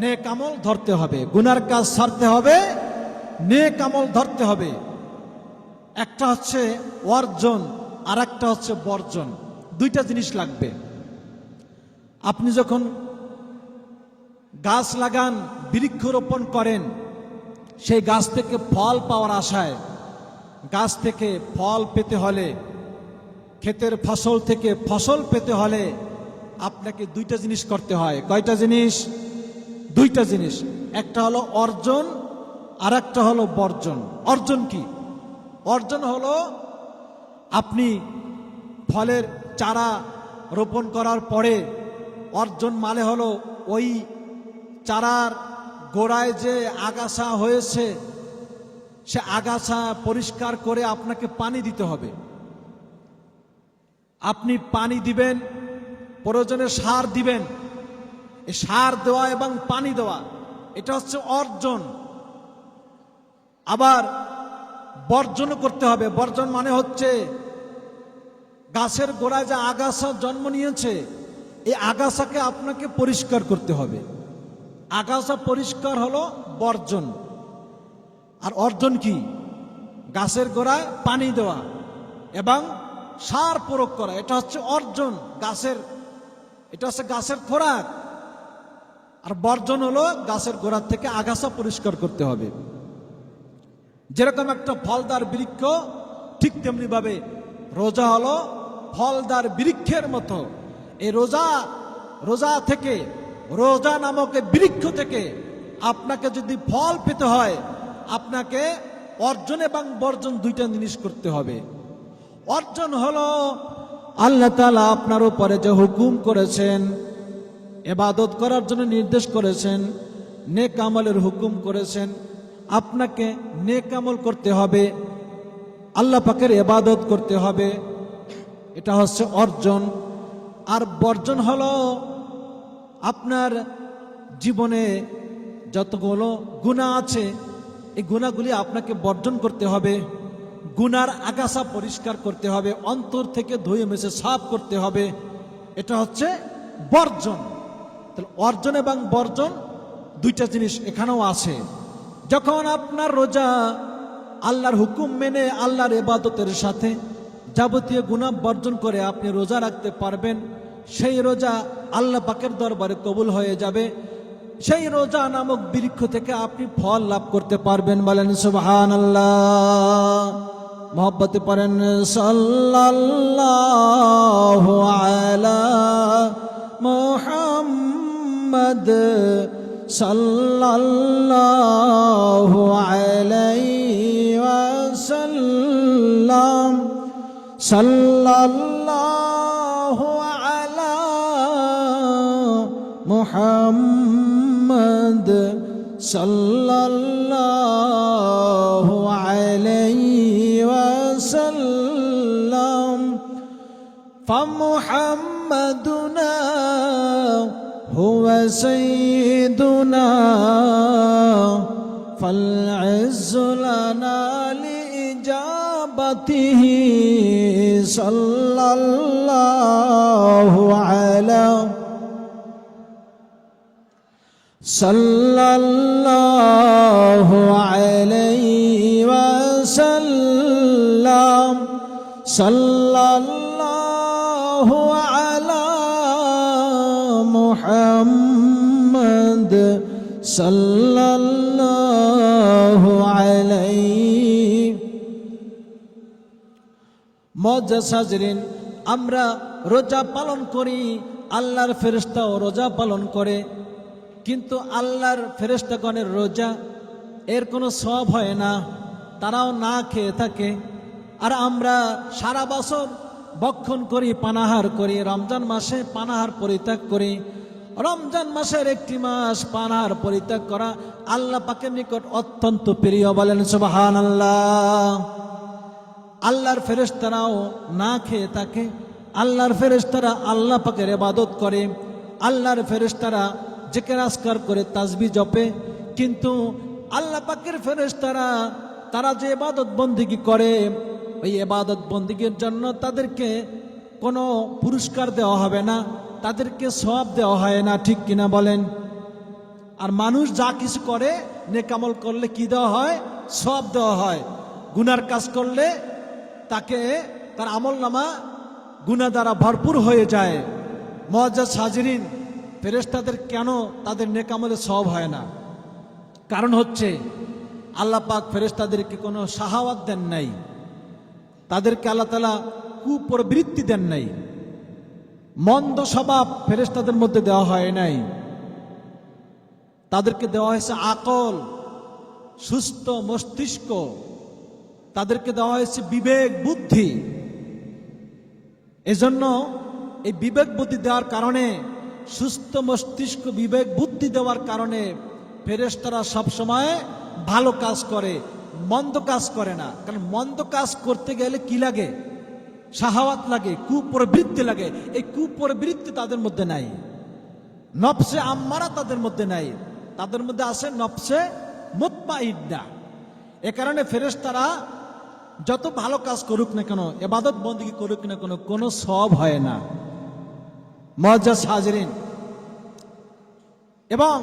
S1: নেক আমল ধরতে হবে। গুনার কাজ ছাড়তে হবে, নেক আমল ধরতে হবে। একটা হচ্ছে অর্জন আর একটা হচ্ছে বর্জন, দুইটা জিনিস লাগবে। আপনি যখন গাছ লাগান, বৃক্ষরোপণ করেন, সেই গাছ থেকে ফল পাওয়ার আশায়, গাছ থেকে ফল পেতে হলে, ক্ষেতের ফসল থেকে ফসল পেতে হলে আপনাকে দুইটা জিনিস করতে হয়। কয়টা জিনিস? দুইটা জিনিস। একটা হলো অর্জন আর একটা হলো বর্জন। অর্জন কি? অর্জন হলো আপনি ফলের চারা রোপণ করার পরে অর্জন মানে হলো ওই চারার গোড়ায় যে আগাছা হয়েছে সে আগাছা পরিষ্কার করে আপনাকে পানি দিতে হবে। আপনি পানি দিবেন, প্রয়োজনে সার দিবেন। এই সার দেওয়া এবং পানি দেওয়া এটা হচ্ছে অর্জন। আবার বর্জন করতে হবে। বর্জন মানে হচ্ছে গাছের গোড়ায় যে আগাছা জন্ম নিয়েছে এই আগাছাকে আপনাকে পরিষ্কার করতে হবে। আগাছা পরিষ্কার হলো বর্জন। আর অর্জন কি? গাছের গোড়ায় পানি দেওয়া এবং সার প্রয়োগ করা, এটা হচ্ছে অর্জন। গাছের এটা হচ্ছে গাছের খোরাক। আর বর্জন হলো গাছের গোড়ার থেকে আগাছা পরিষ্কার করতে হবে। যেরকম একটা ফলদার বৃক্ষ, ঠিক তেমনি ভাবে রোজা হলো ফলদার বৃক্ষের মতো। এই রোজা থেকে, রোজা নামক বৃক্ষ থেকে আপনাকে যদি ফল পেতে হয় আপনাকে অর্জন এবং বর্জন দুইটা জিনিস করতে হবে। অর্জন হলো আল্লাহ তাআলা আপনার উপরে যে হুকুম করেছেন, ইবাদত করার জন্য নির্দেশ করেছেন, নেক আমলের হুকুম করেছেন, আপনাকে নেক আমল করতে হবে, আল্লাহ পাকের ইবাদত করতে হবে, এটা হচ্ছে অর্জন। আর বর্জন হলো আপনার জীবনে যতগুলো গুনাহ আছে এই গুনাহগুলি আপনাকে বর্জন করতে হবে। গুনার আগাছা পরিষ্কার করতে হবে, অন্তর থেকে ধুয়ে মুছে সাফ করতে হবে, এটা হচ্ছে বর্জন। তাহলে অর্জন এবং বর্জন দুইটা জিনিস এখানেও আছে। যখন আপনার রোজা আল্লাহর হুকুম মেনে আল্লাহর ইবাদতের সাথে যাবতীয় গুনাহ বর্জন করে আপনি রোজা রাখতে পারবেন, সেই রোজা আল্লাহ পাকের দরবারে কবুল হয়ে যাবে। সেই রোজা নামক বৃক্ষ থেকে আপনি ফল লাভ করতে পারবেন। বলেন সুবহানাল্লাহ। মোহব্বতে পড়েন সাল্লাল্লাহু আলা মুহাম্মদ সাল্লাল্লাহু আলাইহি ওয়াসাল্লাম। সাল্লাল্লাহু আলা মুহাম্মদ সাল্লাল্লাহু আলাইহি ওয়াসাল্লাম। فمحمدنا هو سيدنا فالعز لنا لإجابته صلى الله على
S2: সাল্লাল্লাহু আলাইহি ওয়াসাল্লাম সাল্লাল্লাহু আলা মুহাম্মদ সাল্লাল্লাহু আলাইহি।
S1: মুআজ্জাজ হাজরিন, আমরা রোজা পালন করি, আল্লাহর ফেরেশতাও রোজা পালন করে, কিন্তু আল্লাহর ফেরেশতাগণের রোজা এর কোনো সওয়াব হয় না, তারাও না খেয়ে থাকে। আর আমরা সারা বছর ভক্ষণ করি, পানাহার করি, রমজান মাসে পানাহার পরিত্যাগ করি। রমজান মাসের একটি মাস পানাহার পরিত্যাগ করা আল্লাহ পাকের নিকট অত্যন্ত প্রিয়, বলেন সুবহানাল্লাহ। আল্লাহর ফেরেশতারাও না খেয়ে থাকে, আল্লাহর ফেরেশতারা আল্লাহ পাকের ইবাদত করে, আল্লাহর ফেরেশতারা জিকির আজকার করে, তাসবিহ জপে। কিন্তু আল্লাহ পাকের ফেরেশতারা তারা যে ইবাদত বন্দেগী করে, ওই ইবাদত বন্দেগীর জন্য তাদেরকে কোনো পুরস্কার দেওয়া হবে না, তাদেরকে সওয়াব দেওয়া হয় না, ঠিক কিনা বলেন? আর মানুষ যা কিছু করে, নেক আমল করলে কি দেওয়া হয়? সওয়াব দেওয়া হয়। গুনার কাজ করলে তাকে তার আমলনামা গুনাহ দ্বারা ভরপুর হয়ে যায়। মুআজ্জাজ হাজরিন, ফেরেশতাদের কেন তাদের নেক আমলে সওয়াব হয় না? কারণ হচ্ছে আল্লাহ পাক ফেরেশতাদেরকে কোনো শাহাওয়াত দেন নাই, তাদেরকে আল্লাহ তাআলা কুপ্রবৃত্তি দেন নাই, মন্দ স্বভাব ফেরেশতাদের মধ্যে দেওয়া হয় নাই। তাদেরকে দেওয়া হয়েছে আকল, সুস্থ মস্তিষ্ক, তাদেরকে দেওয়া হয়েছে বিবেক বুদ্ধি। এজন্য এই বিবেক বুদ্ধি দেওয়ার কারণে, সুস্থ মস্তিষ্ক বিবেক বুদ্ধি দেওয়ার কারণে ফেরেশতারা সবসময় ভালো কাজ করে, মন্দ কাজ করে না। কারণ মন্দ কাজ করতে গেলে কি লাগে? শাহাওয়াত লাগে, কুপ্রবৃত্তি লাগে। এই কুপ্রবৃত্তি তাদের মধ্যে নাই, নফসে আম্মারা তাদের মধ্যে নাই, তাদের মধ্যে আছে নফসে মুতমাইন্না। এ কারণে ফেরেশতারা যত ভালো কাজ করুক না কেন, ইবাদত বন্দেগী করুক না কেন, কোনো সওয়াব হয় না। মুআজ্জাজ হাজরিন, এবং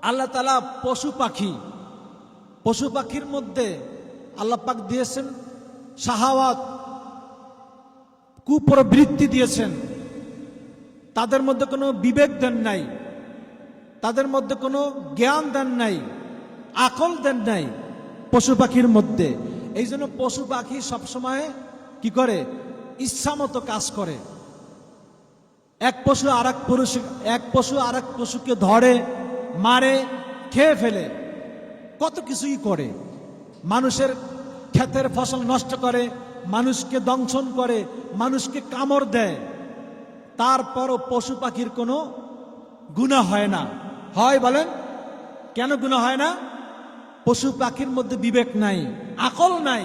S1: আল্লাহ তাআলা পশু পাখির মধ্যে আল্লাহ পাক দিয়েছেন শাহাওয়াত, কুপ্রবৃত্তি দিয়েছেন। তাদের মধ্যে কোনো বিবেক দেন নাই, তাদের মধ্যে কোনো জ্ঞান দেন নাই, আকল দেন নাই পশু পাখির মধ্যে। এই জন্য পশু পাখি সবসময় কি করে? ইচ্ছা মতো কাজ করে। এক পশু আর এক পশুকে ধরে, মারে, খেয়ে ফেলে, কত কিছুই করে। মানুষের ক্ষেতের ফসল নষ্ট করে, মানুষকে দংশন করে, মানুষকে কামড় দেয়। তারপরও পশু পাখির কোনো গুনাহ হয় না। হয় বলেন? কেন গুনাহ হয় না? পশু পাখির মধ্যে বিবেক নাই, আকল নাই।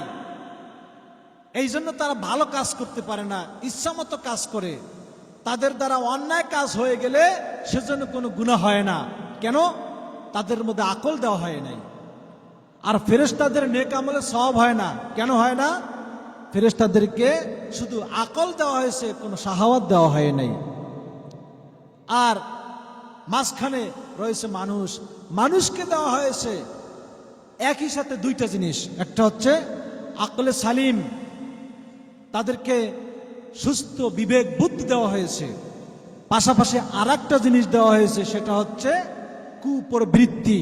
S1: এই জন্য তারা ভালো কাজ করতে পারে না, ইচ্ছা মতো কাজ করে। তাদের দ্বারা অন্যায় কাজ হয়ে গেলে সেজন্য কোনো গুনাহ হয় না। কেন? তাদের মধ্যে আকল দেওয়া হয় নাই। আর ফেরেশতাদের নেক আমলে সওয়াব হয় না। কেন হয় না? ফেরেশতাদেরকে শুধু আকল দেওয়া হয়েছে, কোনো শাহাওয়াত দেওয়া হয় নাই। আর মাঝখানে রয়েছে মানুষ, মানুষকে দেওয়া হয়েছে একই সাথে দুইটা জিনিস। একটা হচ্ছে আকলে সালিম, তাদেরকে সুস্থ বিবেক বুদ্ধি দেওয়া হয়েছে। পাশাপাশি আর একটা জিনিস দেওয়া হয়েছে, সেটা হচ্ছে কুপ্রবৃত্তি,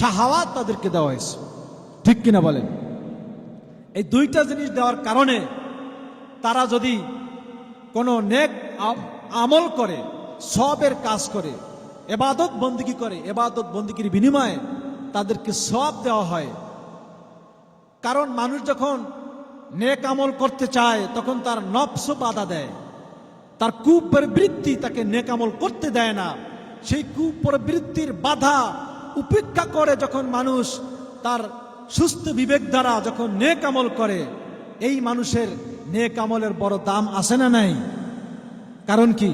S1: শাহাওয়াত তাদেরকে দেওয়া হয়েছে। ঠিক কিনা বলেন? এই দুইটা জিনিস দেওয়ার কারণে তারা যদি কোনো নেক আমল করে, সওয়াবের কাজ করে, ইবাদত বন্দেগী করে, ইবাদত বন্দেগীর বিনিময়ে তাদেরকে সওয়াব দেওয়া হয়। কারণ মানুষ যখন নেক আমল করতে চায় তখন তার নফস বাধা দেয়, তার কুপ্রবৃত্তি তাকে নেক আমল করতে দেয় না। সেই কুপ্রবৃত্তির বাধা উপেক্ষা করে যখন মানুষ তার সুস্থ বিবেক দ্বারা যখন নেক আমল করে, এই মানুষের নেক আমলের বড় দাম আছে না নাই? কারণ কি?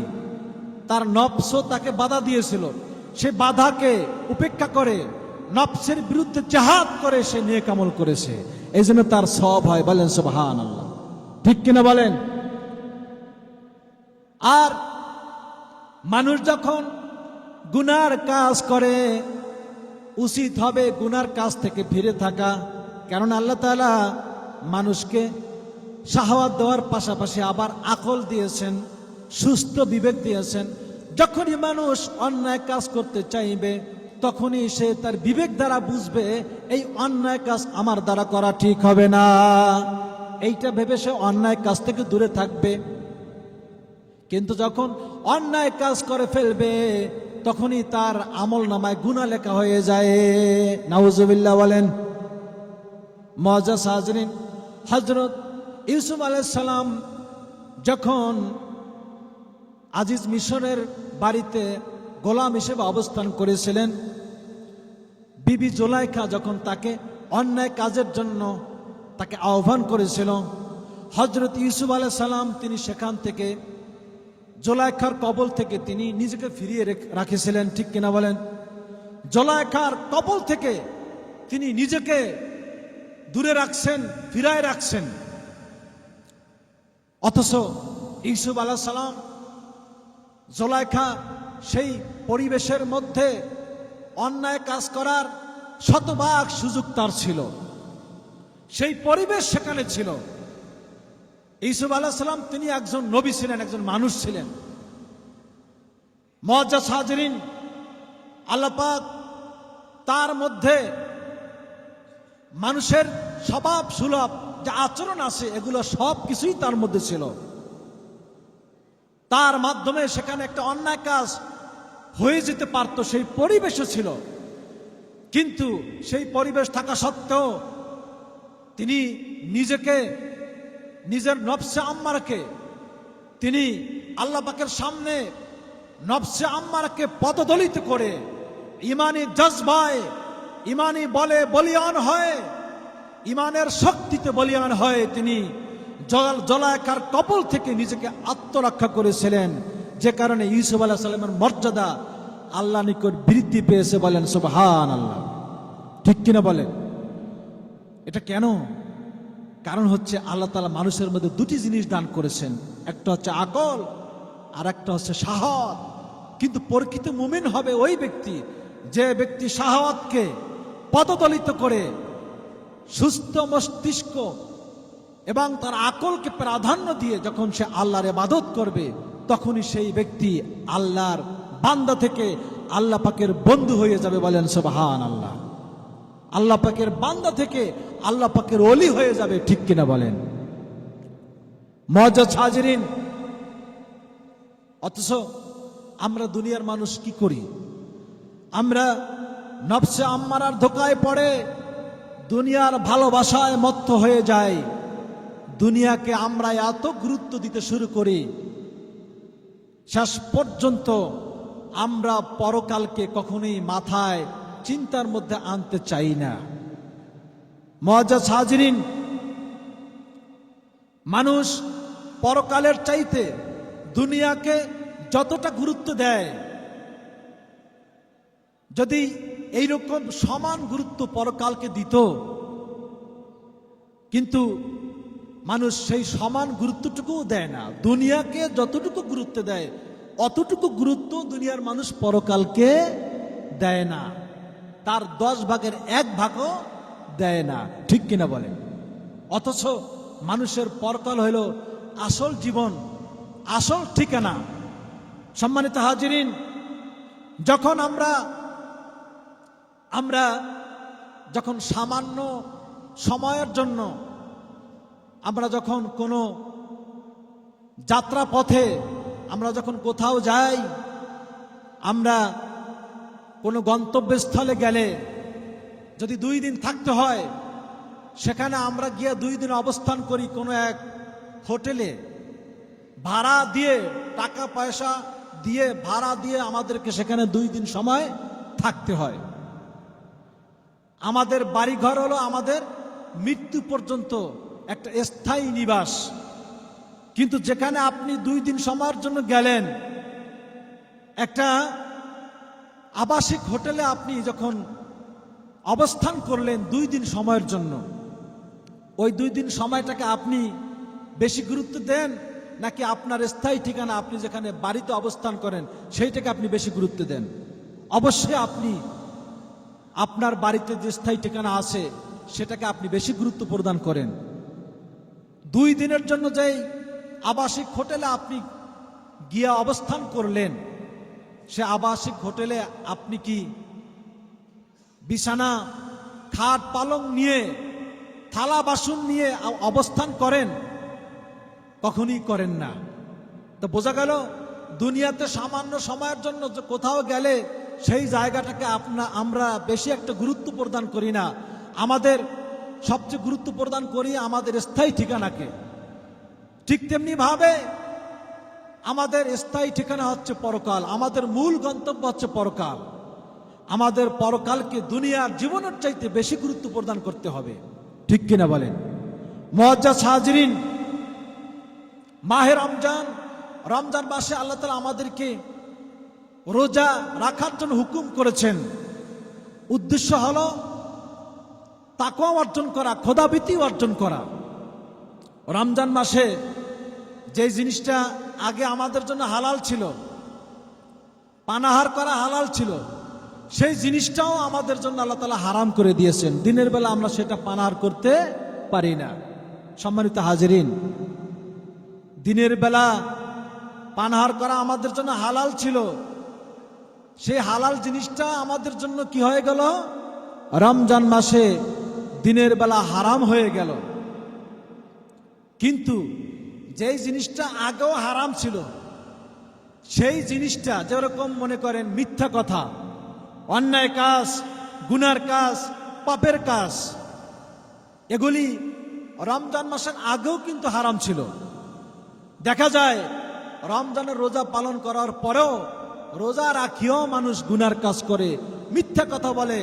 S1: তার নফস তাকে বাধা দিয়েছিল, সে বাধাকে উপেক্ষা করে নফসের বিরুদ্ধে জিহাদ করে সে নেক আমল করেছে। এই জন্য তার সওয়াব হয়। বলেন সুবহানাল্লাহ। ঠিক কিনা বলেন? আর মানুষ যখন গুনার কাজ করে উচিত হবে গুনার কাজ থেকে ফিরে থাকা। কারণ আল্লাহ তাআলা মানুষকে শাহওয়াত দেওয়ার পাশাপাশি আবার আকল দিয়েছেন, সুস্থ বিবেক দিয়েছেন। যখনই মানুষ অন্যায় কাজ করতে চাইবে তখনই সে তার বিবেক দ্বারা বুঝবে এই অন্যায় কাজ আমার দ্বারা করা ঠিক হবে না, এইটা ভেবে সে অন্যায় কাজ থেকে দূরে থাকবে। কিন্তু যখন অন্যায় কাজ করে ফেলবে তখনই তার আমল নামায় গুনাহ লেখা হয়ে যায়। নাউজুবিল্লাহ বলেন। মুআজ্জাজ হাজরিন, হযরত ইউসুফ আলাইহিস সালাম যখন আজিজ মিশরের বাড়িতে গোলাম হিসেবে অবস্থান করেছিলেন, বিবি জুলাইখা যখন তাকে অন্যায় কাজের জন্য তাকে আহ্বান করেছিল, হযরত ইউসুফ আলাইহিস সালাম তিনি সেখান থেকে জুলাইখার কবল থেকে তিনি নিজেকে ফিরিয়ে রাখেছিলেন। ঠিক কিনা বলেন? জুলাইখার কবল থেকে তিনি নিজেকে দূরে রাখছেন, ফিরায় রাখছেন। অথচ ইউসুফ আলাইহিস সালাম জুলাইখা সেই পরিবেশের মধ্যে অন্যায় কাজ করার শতভাগ সুযোগ তার ছিল, সেই পরিবেশ সেখানে ছিল। ইউসুফ আলাইহিস সালাম তিনি একজন নবী ছিলেন, একজন মানুষ ছিলেন। মুআজ্জাজ হাজরিন, আল্লাহ পাক তার মধ্যে মানুষের স্বভাব সুলভ যে আচরণ আছে এগুলো সব কিছুই তার মধ্যে ছিল। তার মাধ্যমে সেখানে একটা অন্যায় কাজ হয়ে যেতে পারত, সেই পরিবেশও ছিল। কিন্তু সেই পরিবেশ থাকা সত্ত্বেও তিনি নিজেকে, নিজের নফসে আম্মারাকে তিনি আল্লাহ পাকের সামনে নফসে আম্মারাকে পদদলিত করে ইমানি জজবায়, ইমানি বলে বলিয়ান হয়, ইমানের শক্তিতে বলিয়ান হয় তিনি জুলাইখার কবল থেকে নিজেকে আত্মরক্ষা করেছিলেন। যে কারণে ইউসুফ আলাইহিস সালামের মর্যাদা আল্লাহ নিকট বৃদ্ধি পেয়েছে। বলেন সুবহানাল্লাহ। ঠিক কিনা বলেন? এটা কেন? কারণ হচ্ছে আল্লাহ তাআলা মানুষের মধ্যে দুটি জিনিস দান করেছেন, একটা হচ্ছে আকল আর একটা হচ্ছে শাহাওয়াত। কিন্তু প্রকৃত মুমিন হবে ওই ব্যক্তি যে ব্যক্তি শাহাওয়াতকে পদদলিত করে সুস্থ মস্তিষ্ক এবং তার আকলকে প্রাধান্য দিয়ে যখন সে আল্লাহর ইবাদত করবে তখনই সেই ব্যক্তি আল্লাহর বান্দা থেকে আল্লাহ পাকের বন্ধু হয়ে যাবে। বলেন সুবহানাল্লাহ। আল্লাহ পাকের বান্দা থেকে আল্লাহ পাকের ওলি হয়ে যাবে। ঠিক কিনা বলেন? মুআজ্জাজ হাজরিন, অথচ আমরা দুনিয়ার মানুষ কি করি? আমরা নফসে আম্মারার ধোকায় পড়ে দুনিয়ার ভালোবাসায় মত্ত হয়ে যাই। দুনিয়াকে আমরা এত গুরুত্ব দিতে শুরু করি, শেষ পর্যন্ত আমরা পরকালকে কখনোই মাথায় চিন্তার মধ্যে আনতে চাই না। মুআজ্জাজ হাজরিন, মানুষ পরকালের চাইতে দুনিয়াকে যতটা গুরুত্ব দেয়, যদি এইরকম সমান গুরুত্ব পরকালকে দিত, কিন্তু মানুষ সেই সমান গুরুত্বটুকুও দেয় না। দুনিয়াকে যতটুকু গুরুত্ব দেয় অতটুকু গুরুত্ব দুনিয়ার মানুষ পরকালকে দেয় না, তার 10 ভাগের 1 ভাগও দেয় না। ঠিক কিনা বলেন? অথচ মানুষের পরকাল হইল আসল জীবন, আসল ঠিকানা। সম্মানিত হাজিরিন, যখন আমরা যখন সামান্য সময়ের জন্য আমরা যখন কোনো যাত্রা পথে আমরা যখন কোথাও যাই, আমরা কোনো গন্তব্যস্থলে গেলে যদি 2 দিন থাকতে হয়, সেখানে আমরা গিয়ে 2 দিন অবস্থান করি কোনো এক হোটেলে, ভাড়া দিয়ে, টাকা পয়সা দিয়ে ভাড়া দিয়ে আমাদেরকে সেখানে 2 দিন সময় থাকতে হয়। আমাদের বাড়িঘর হলো আমাদের মৃত্যু পর্যন্ত একটা স্থায়ী নিবাস। কিন্তু যেখানে আপনি 2 দিন সময়ের জন্য গেলেন, একটা আবাসিক হোটেলে আপনি যখন অবস্থান করলেন 2 দিন সময়ের জন্য, ওই 2 দিন সময়টাকে আপনি বেশি গুরুত্ব দেন নাকি আপনার স্থায়ী ঠিকানা আপনি যেখানে বাড়িতে অবস্থান করেন সেইটাকে আপনি বেশি গুরুত্ব দেন? অবশ্যই আপনি আপনার বাড়িতে যে স্থায়ী ঠিকানা আছে সেটাকে আপনি বেশি গুরুত্ব প্রদান করেন। 2 দিনের জন্য যেই আবাসিক হোটেলে আপনি গিয়ে অবস্থান করলেন, সে আবাসিক হোটেলে আপনি কি বিছানা, খাট, পালং নিয়ে, থালা বাসন নিয়ে অবস্থান করেন? কখনই করেন না। তো বোঝা গেল দুনিয়াতে সামান্য সময়ের জন্য যে কোথাও গেলে সেই জায়গাটাকে আমরা বেশি একটা গুরুত্ব প্রদান করি না। আমাদের সবচেয়ে গুরুত্ব প্রদান করি আমাদের স্থায়ী ঠিকানাকে। ঠিক তেমনি ভাবে আমাদের স্থায়ী ঠিকানা হচ্ছে পরকাল, আমাদের মূল গন্তব্য হচ্ছে পরকাল। আমাদের পরকালকে দুনিয়ার জীবনের চাইতে বেশি গুরুত্ব প্রদান করতে হবে, ঠিক কিনা বলেন? মুআজ্জাজ হাজিরিন, মাহে রমজান মাসে আল্লাহ তাআলা আমাদেরকে রোজা রাখার জন্য হুকুম করেছেন। উদ্দেশ্য হলো তাকওয়া অর্জন করা, খোদাভীতি অর্জন করা। রমজান মাসে যে জিনিসটা আগে আমাদের জন্য হালাল ছিল, পানাহার করা হালাল ছিল, সেই জিনিসটাও আমাদের জন্য আল্লাহ তাআলা হারাম করে দিয়েছেন। দিনের বেলা আমরা সেটা পানাহার করতে পারি না। সম্মানিত হাজিরিন, দিনের বেলা পানাহার করা আমাদের জন্য হালাল ছিল, সেই হালাল জিনিসটা আমাদের জন্য কি হয়ে গেল? রমজান মাসে দিনের বেলা হারাম হয়ে গেল। কিন্তু যেই জিনিসটা আগেও হারাম ছিল, সেই জিনিসটা যেরকম মনে করেন মিথ্যা কথা, অন্যায় কাজ, গুনার কাজ, পাপের কাজ, এগুলি রমজান মাসের আগেও কিন্তু হারাম ছিল। দেখা যায় রমজানের রোজা পালন করার পরেও, রোজা রাখিও মানুষ গুনার কাজ করে, মিথ্যা কথা বলে।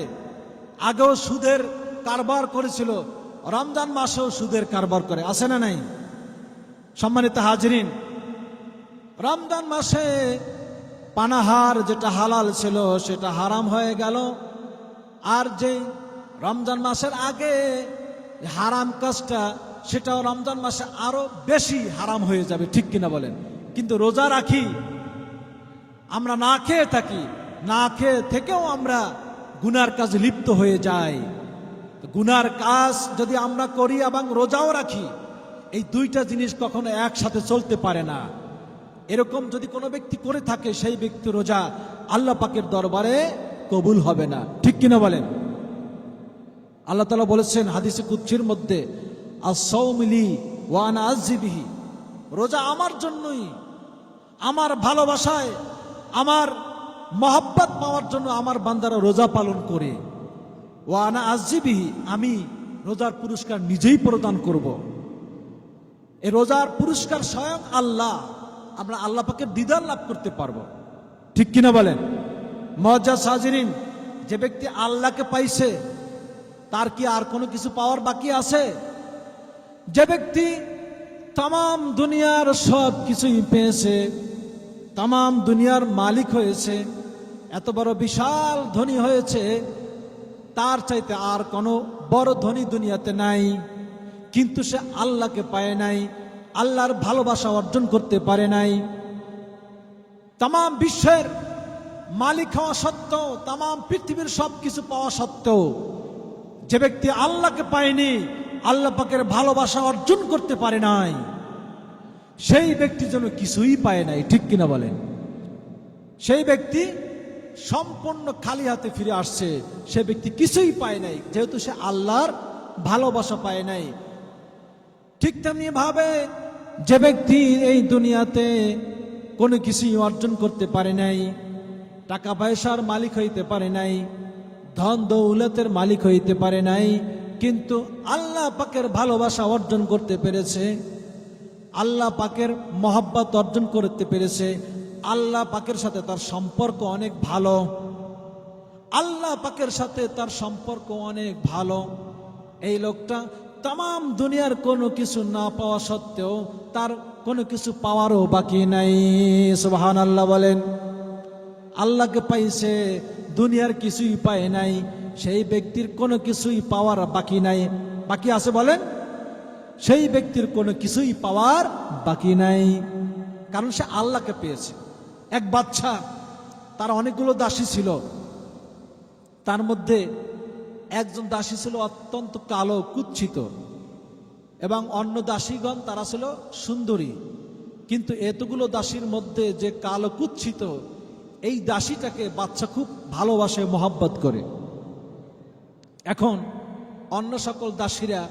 S1: আগেও সুদের কারবার করেছিল, রমজান মাসেও সুদের কারবার করে, আছে না নাই? সম্মানিত হাজিরিন, রমজান মাসে পানাহার যেটা হালাল ছিল সেটা হারাম হয়ে গেল। আর যে রমজান মাসের আগে হারাম কাজটা, সেটাও রমজান মাসে আরো বেশি হারাম হয়ে যাবে, ঠিক কিনা বলেন? কিন্তু রোজা রাখি, আমরা না খেয়ে থাকি, না খেয়ে থেকেও আমরা গুনার কাজে লিপ্ত হয়ে যাই। গুনার কাজ যদি আমরা করি এবং রোজাও রাখি, এই দুইটা জিনিস কখনো একসাথে চলতে পারে না। এরকম যদি কোনো ব্যক্তি করে থাকে, সেই ব্যক্তি রোজা আল্লাহ পাকের দরবারে কবুল হবে না, ঠিক কিনা বলেন? আল্লাহ তাআলা বলেছেন হাদিসে কুদসির মধ্যে, আস-সাওমু লি ওয়া আনা আজজি বিহি, রোজা আমার জন্যই, আমার ভালোবাসায়, আমার মহব্বত পাওয়ার জন্য আমার বান্দারা রোজা পালন করে। ওয়া আনা আজজি বিহি, আমি রোজার পুরস্কার নিজেই প্রদান করব। এই রোজার পুরস্কার স্বয়ং আল্লাহ, আমরা আল্লাহ পাকের দিদার লাভ করতে পারবো, ঠিক কিনা বলেন? মুআজ্জাজ হাজিরিন, যে ব্যক্তি আল্লাহকে পাইছে তার কি আর কোনো কিছু পাওয়ার বাকি আছে? যে ব্যক্তি তাম দুনিয়ার সব কিছুই পেয়েছে, তাম দুনিয়ার মালিক হয়েছে, এত বড় বিশাল ধনী হয়েছে, তার চাইতে আর কোনো বড় ধনী দুনিয়াতে নাই, কিন্তু সে আল্লাহকে পায় নাই, আল্লাহর ভালোবাসা অর্জন করতে পারে নাই। তাম বিশ্বের মালিক হওয়া সত্ত্বেও, তাম পৃথিবীর সব কিছু পাওয়া সত্ত্বেও যে ব্যক্তি আল্লাহকে পায়নি, আল্লাহ পাকের ভালোবাসা অর্জন করতে পারে নাই, সেই ব্যক্তি যেন কিছুই পায় নাই, ঠিক কিনা বলেন? সেই ব্যক্তি সম্পূর্ণ খালি হাতে ফিরে আসছে, সে ব্যক্তি কিছুই পায় নাই, যেহেতু সে আল্লাহর ভালোবাসা পায় নাই। ঠিক তেমনি ভাবে যে ব্যক্তি এই দুনিয়াতে কোনো কিছুই অর্জন করতে পারে নাই, টাকা পয়সার মালিক হইতে পারে নাই, ধন দৌলতের মালিক হইতে পারে নাই, কিন্তু আল্লাহ পাকের ভালোবাসা অর্জন করতে পেরেছে, আল্লাহ পাকের মহব্বত অর্জন করতে পেরেছে, আল্লাহ পাকের সাথে তার সম্পর্ক অনেক ভালো, আল্লাহ পাকের সাথে তার সম্পর্ক অনেক ভালো, এই লোকটা তাম দুনিয়ার কোনো কিছু না পাওয়া সত্ত্বেও তার কোনো কিছু পাওয়ারও বাকি নাই। সুবহানাল্লাহ বলেন। আল্লাহকে পাইছে, দুনিয়ার কিছুই পায় নাই, সেই ব্যক্তির কোনো কিছুই পাওয়ার বাকি নাই। বাকি আছে বলেন? সেই ব্যক্তির কোনো কিছুই পাওয়ার বাকি নাই, কারণ সে আল্লাহকে পেয়েছে। এক বাদশা তার অনেকগুলো দাসী ছিল। তার মধ্যে একজন দাসী ছিল অত্যন্ত কালো কুৎসিত এবং অন্য দাসীগণ তারা ছিল সুন্দরী। কিন্তু এতগুলো দাসীর মধ্যে যে কালো কুৎসিত এই দাসীটাকে বাচ্চা খুব ভালোবাসে, মহব্বত করে। এখন অন্য সকল দাসীরা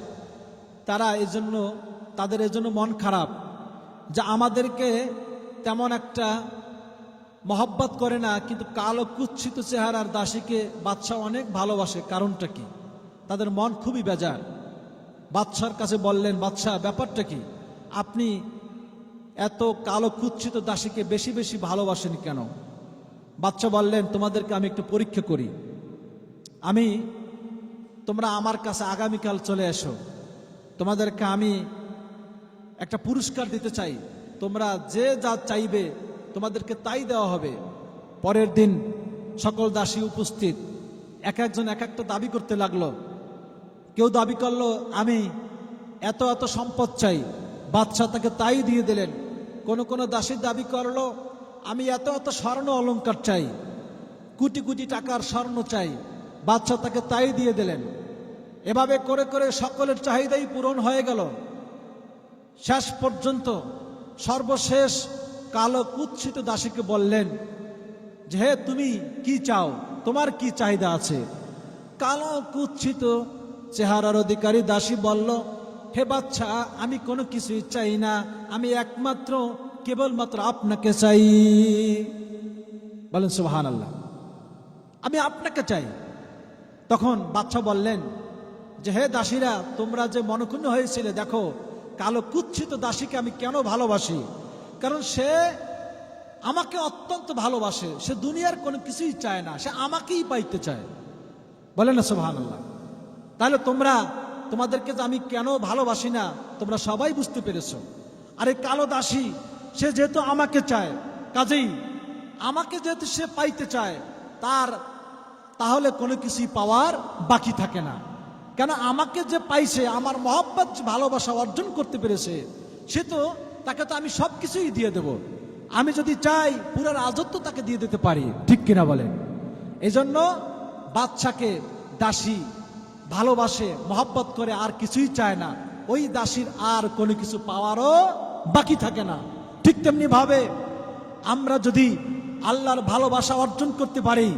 S1: তারা তাদের এজন্য মন খারাপ যে আমাদেরকে তেমন একটা মহব্বত করে না, কিন্তু কালো কুৎসিত চেহারার দাসীকে বাদশা অনেক ভালোবাসে। কারণটা কি? তাদের মন খুবই বেজার। বাদশার কাছে বললেন, বাদশা ব্যাপারটা কি? আপনি এত কালো কুৎসিত দাসীকে বেশি বেশি ভালোবাসেন কেন? বাদশা বললেন, তোমাদেরকে আমি একটু পরীক্ষা করি। তোমরা আমার কাছে আগামীকাল চলে এসো, তোমাদেরকে আমি একটা পুরস্কার দিতে চাই। তোমরা যে যা চাইবে তোমাদেরকে তাই দেওয়া হবে। পরের দিন সকল দাসী উপস্থিত, এক একজন এক একটা দাবি করতে লাগলো। কেউ দাবি করলো, আমি এত এত সম্পদ চাই, বাদশা তাকে তাই দিয়ে দিলেন। কোন দাসী দাবি করলো, আমি এত এত স্বর্ণ অলংকার চাই, কোটি কোটি টাকার স্বর্ণ চাই, বাদশা তাকে তাই দিয়ে দিলেন। এভাবে করে করে সকলের চাহিদাই পূরণ হয়ে গেল। শেষ পর্যন্ত সর্বশেষ কালো কুৎসিত দাসীকে বললেন যে, হে তুমি কি চাও, তোমার কি চাহিদা আছে? কালো কুৎসিত চেহারার অধিকারী দাসী বলল, হে বাচ্চা, আমি কোনো কিছুই চাই না, আমি একমাত্র কেবলমাত্র আপনাকে চাই। বলেন সুবহানাল্লাহ, আমি আপনাকে চাই। তখন বাদশা বললেন যে, হে দাসীরা, তোমরা যে মনক্ষুণ্ণ হয়েছিলে, দেখো কালো কুৎসিত দাসীকে আমি কেন ভালোবাসি। কারণ সে আমাকে অত্যন্ত ভালোবাসে, সে দুনিয়ার কোনো কিছুই চায় না, সে আমাকেই পাইতে চায়। বলেন না সুবহানাল্লাহ। তাহলে তোমাদেরকে যে আমি কেন ভালোবাসি না তোমরা সবাই বুঝতে পেরেছো। আর এই কালো দাসী সে যেহেতু আমাকে চায়, কাজেই আমাকে যেহেতু সে পাইতে চায়, তাহলে কোনো কিছুই পাওয়ার বাকি থাকে না। কেন, আমাকে যে পাইছে, আমার মহব্বত ভালোবাসা অর্জন করতে পেরেছে, তাকে তো আমি সব কিছুই দিয়ে দেব। আমি যদি চাই পুরো রাজত্ব তাকে দিয়ে দিতে পারি, ঠিক কিনা বলেন? এজন্য বাদশাকে দাসী ভালোবাসে, মহব্বত করে, আর কিছুই চায় না। ওই দাসীর আর কোনো কিছু পাওয়ারও বাকি থাকে না। ঠিক তেমনি ভাবে আমরা যদি আল্লাহর ভালোবাসা অর্জন করতে পারি,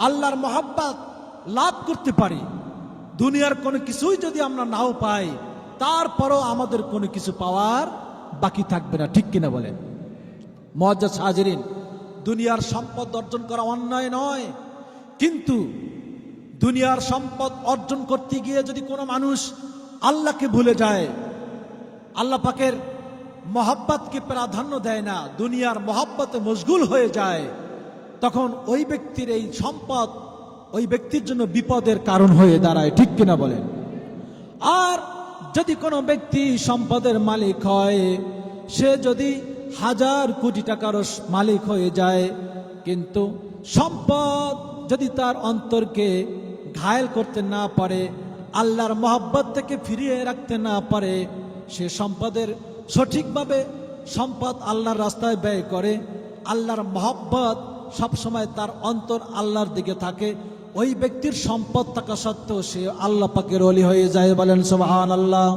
S1: আল্লাহর মহব্বত লাভ করতে পারি, দুনিয়ার কোনো কিছুই যদি আমরা নাও পাই, তারপরও আমাদের কোনো কিছু পাওয়ার বাকি থাকবে না, ঠিক কিনা বলেন? মুআজ্জাজ হাজিরিন, দুনিয়ার সম্পদ অর্জন করা অন্যায় নয়, কিন্তু দুনিয়ার সম্পদ অর্জন করতে গিয়ে যদি কোনো মানুষ আল্লাহকে ভুলে যায়, আল্লাহ পাকের মহব্বতকে প্রাধান্য দেয় না, দুনিয়ার মহব্বতে মশগুল হয়ে যায়, তখন ওই ব্যক্তির এই সম্পদ ওই ব্যক্তির জন্য বিপদের কারণ হয়ে দাঁড়ায়, ঠিক কিনা বলেন? আর যদি কোনো ব্যক্তি সম্পদের মালিক হয়, সে যদি 1000 কোটি টাকারও মালিক হয়ে যায়, কিন্তু সম্পদ যদি তার অন্তরকে ঘায়েল করতে না পারে, আল্লাহর মহব্বত থেকে ফিরিয়ে রাখতে না পারে, সে সম্পদের সঠিকভাবে সম্পদ আল্লাহর রাস্তায় ব্যয় করে, আল্লাহর মহব্বত সবসময় তার অন্তর আল্লাহর দিকে থাকে, ওই ব্যক্তির সম্পদ থাকা সত্ত্বেও সে আল্লাহ পাকের ওলি হয়ে যায়। বলেন সুবহানাল্লাহ।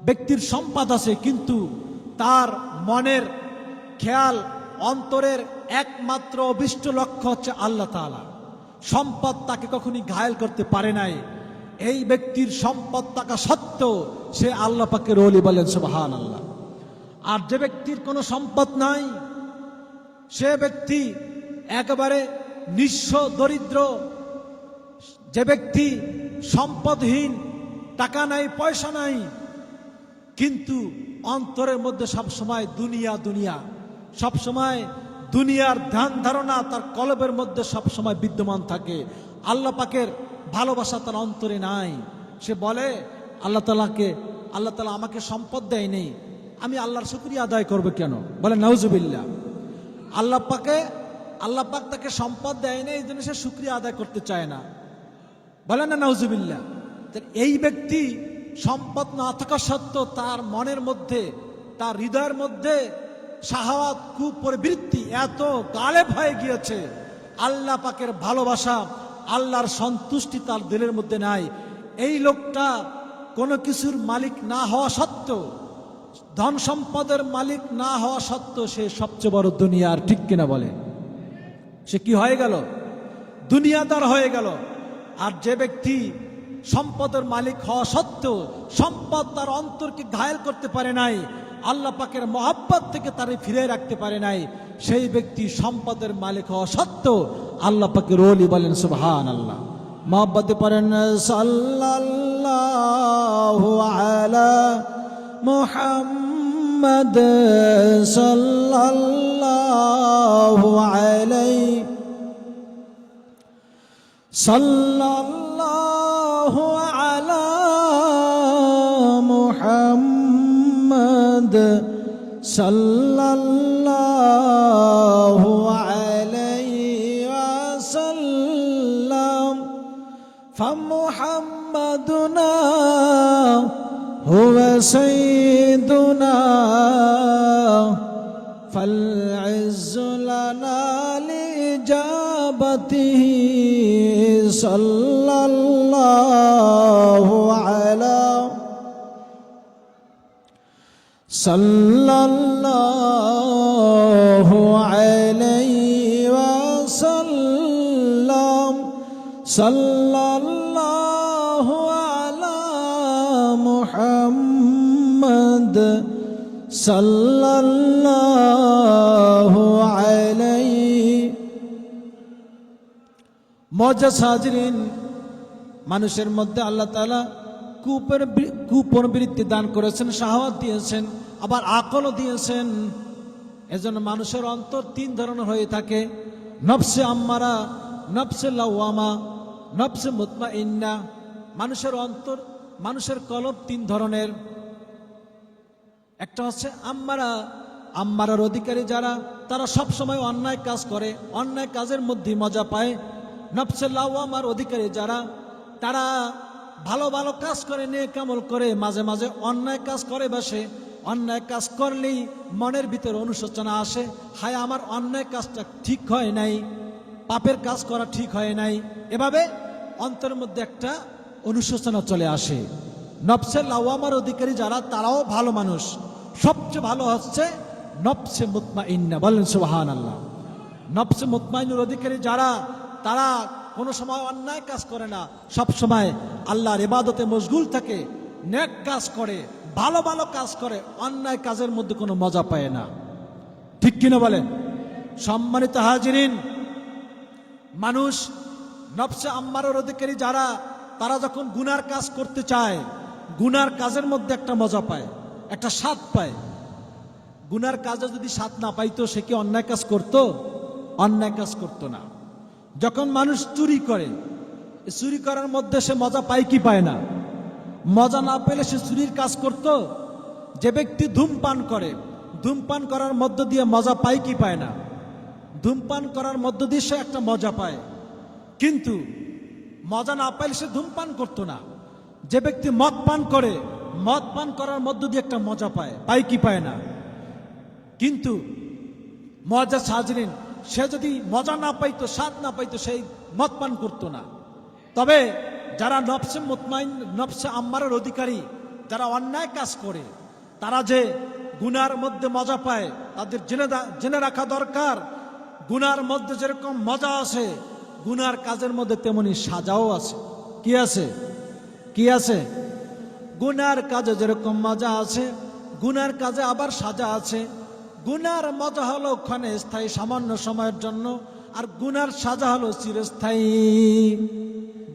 S1: ব্যক্তির সম্পদ আছে, কিন্তু তার মনের খেয়াল, অন্তরের একমাত্র অভিষ্ট লক্ষ্য হচ্ছে আল্লাহ তাআলা। সম্পদ তাকে কখনই ঘায়েল করতে পারে নাই। এই ব্যক্তির সম্পদ থাকা সত্ত্বেও সে আল্লাহ পাকের ওলি। বলেন সুবহানাল্লাহ। আর যে ব্যক্তির কোনো সম্পদ নাই, সে ব্যক্তি একেবারে নিঃস্ব, দরিদ্র। যে ব্যক্তি সম্পদহীন, টাকা নাই, পয়সা নাই, কিন্তু অন্তরের মধ্যে সবসময় দুনিয়া দুনিয়া, সবসময় দুনিয়ার ধ্যান ধারণা তার কলবের মধ্যে সবসময় বিদ্যমান থাকে, আল্লাহ পাকের ভালোবাসা তার অন্তরে নাই। সে বলে, আল্লাহ তাআলা আমাকে সম্পদ দেয়নি, আমি আল্লাহর শুকরিয়া আদায় করব কেন? বলে নাউজুবিল্লাহ। আল্লাহ পাক তাকে সম্পদ দেয় না, এই জন্য সে শুকরিয়া আদায় করতে চায় না। বলে না নাউজুবিল্লাহ। এই ব্যক্তি সম্পদ না থাকা সত্ত্বেও তার মনের মধ্যে, তার হৃদয়ের মধ্যে শাহাওয়াত কুপ্রবৃত্তি এত গালেব হয়ে গিয়েছে, আল্লাহ পাকের ভালোবাসা, আল্লাহর সন্তুষ্টি তার দিলের মধ্যে নাই। এই লোকটা কোনো কিছুর মালিক না হওয়া সত্ত্বেও, ধন সম্পদের মালিক না হওয়া সত্ত্বেও সে সবচেয়ে বড় দুনিয়ার, ঠিক কিনা বলে? সে কি হয়ে গেল? দুনিয়াদার হয়ে গেল। আর যে ব্যক্তি সম্পদের মালিক হওয়া সত্ত্বেও সম্পদ তার অন্তরকে ঘায়েল করতে পারে নাই, আল্লাহ পাকের মহব্বত থেকে তারে ফিরে রাখতে পারে নাই, সেই ব্যক্তি সম্পদের মালিক হওয়া সত্ত্বেও আল্লাহ পাকের ওলি বলেন সুবহানাল্লাহ। মহব্বতে পড়েন সাল্লাল্লাহু আলা মুহাম্মদ সাল্লাল্লাহু আলাইহি সাল্লাল্লাহু আলা মুহাম্মদ সাল্লাল্লাহু আলাইহি ওয়াসাল্লাম ফামুহাম্মাদুনা হুয়া সাইয়্যিদুনা ফালইজ্জু লানা লিজাবাতিহি সাল্লাল্লাহু আলা সাল্লাল্লাহু আলাইহি ওয়াসাল্লাম সাল্লাল্লাহু আলা মুহাম্মদ সাল্লাল্লাহু আলাইহি। মুআজ্জাজ হাজিরিন, মানুষের মধ্যে আল্লাহ তাআলা কুপ্রবৃত্তি দান করেছেন, শাহাওয়াত দিয়েছেন, আবার আকলও দিয়েছেন। এজন্য মানুষের অন্তর তিন ধরনের হয়ে থাকে: নফসে আম্মারা, নফসে লাওয়ামা, নফসে মুতমাইন্না। মানুষের অন্তর, মানুষের কলব তিন ধরনের। একটা হচ্ছে আম্মারা, আম্মারার অধিকারী যারা, তারা সব সময় অন্যায় কাজ করে, অন্যায় কাজের মধ্যে মজা পায়। নফসে লাওয়ামার অধিকারী যারা, তারা ভালো ভালো কাজ করে, নেক আমল করে, মাঝে মাঝে অন্যায় কাজ করে বসে। অন্যায় কাজ করলেই মনের ভিতরে অনুশোচনা আসে, হায় আমার অন্যায় কাজটা ঠিক হয় নাই, পাপের কাজ করা ঠিক হয় নাই। এভাবে অন্তরের মধ্যে একটা অনুশোচনা চলে আসে। নফসে লাওয়ামার অধিকারী যারা, তারাও ভালো মানুষ। সবচেয়ে ভালো হচ্ছে নফসে মুতমাইন্না, বলেন সুবহানাল্লাহ। নফসে মুতমাইন্নার অধিকারী যারা, তারা কোনো সময় অন্যায় কাজ করে না, সব সময় আল্লাহর ইবাদতে মশগুল থাকে, নেক কাজ করে, ভালো ভালো কাজ করে, অন্যায় কাজের মধ্যে কোনো মজা পায় না, ঠিক কিনা বলেন? সম্মানিত হাজিরিন, মানুষ নফসে আম্মারের অধিকারী যারা, তারা যখন গুনার কাজ করতে চায়, গুনার কাজের মধ্যে একটা মজা পায়, একটা স্বাদ পায়। গুনার কাজে যদি স্বাদ না পাইতো, সে কি অন্যায় কাজ করতো? অন্যায় কাজ করতো না। যখন মানুষ চুরি করে, চুরি করার মধ্যে সে মজা পায় কি পায় না? মজা না পেলে সে চুরির কাজ করত? যে ব্যক্তি ধূমপান করে, ধূমপান করার মধ্য দিয়ে মজা পায় কি পায় না? ধূমপান করার মধ্য দিয়ে সে একটা মজা পায়, কিন্তু মজা না পাইলে সে ধূমপান করতো না। যে ব্যক্তি মদ পান করে, মদ পান করার মধ্য দিয়ে একটা মজা পায়, পায় কি পায় না? কিন্তু মুআজ্জাজ হাজিরিন, সে যদি মজা না পাইতো, স্বাদ না পাইতো, সেই মদ পান করতো না। তবে যারা নফসে মুতমাইন, নফসে আম্মারের অধিকারী, যারা অন্যায় কাজ করে, তারা যে গুনার মধ্যে মজা পায়, তাদের জেনে রাখা দরকার, গুনার মধ্যে যেরকম মজা আছে, গুনার কাজের মধ্যে তেমনি সাজাও আছে। কি আছে? কি আছে? গুনার কাজে যেরকম মজা আছে, গুনার কাজে আবার সাজা আছে। গুনার মজা হলো ক্ষণে স্থায়ী, সামান্য সময়ের জন্য, আর গুনার সাজা হলো চিরস্থায়ী।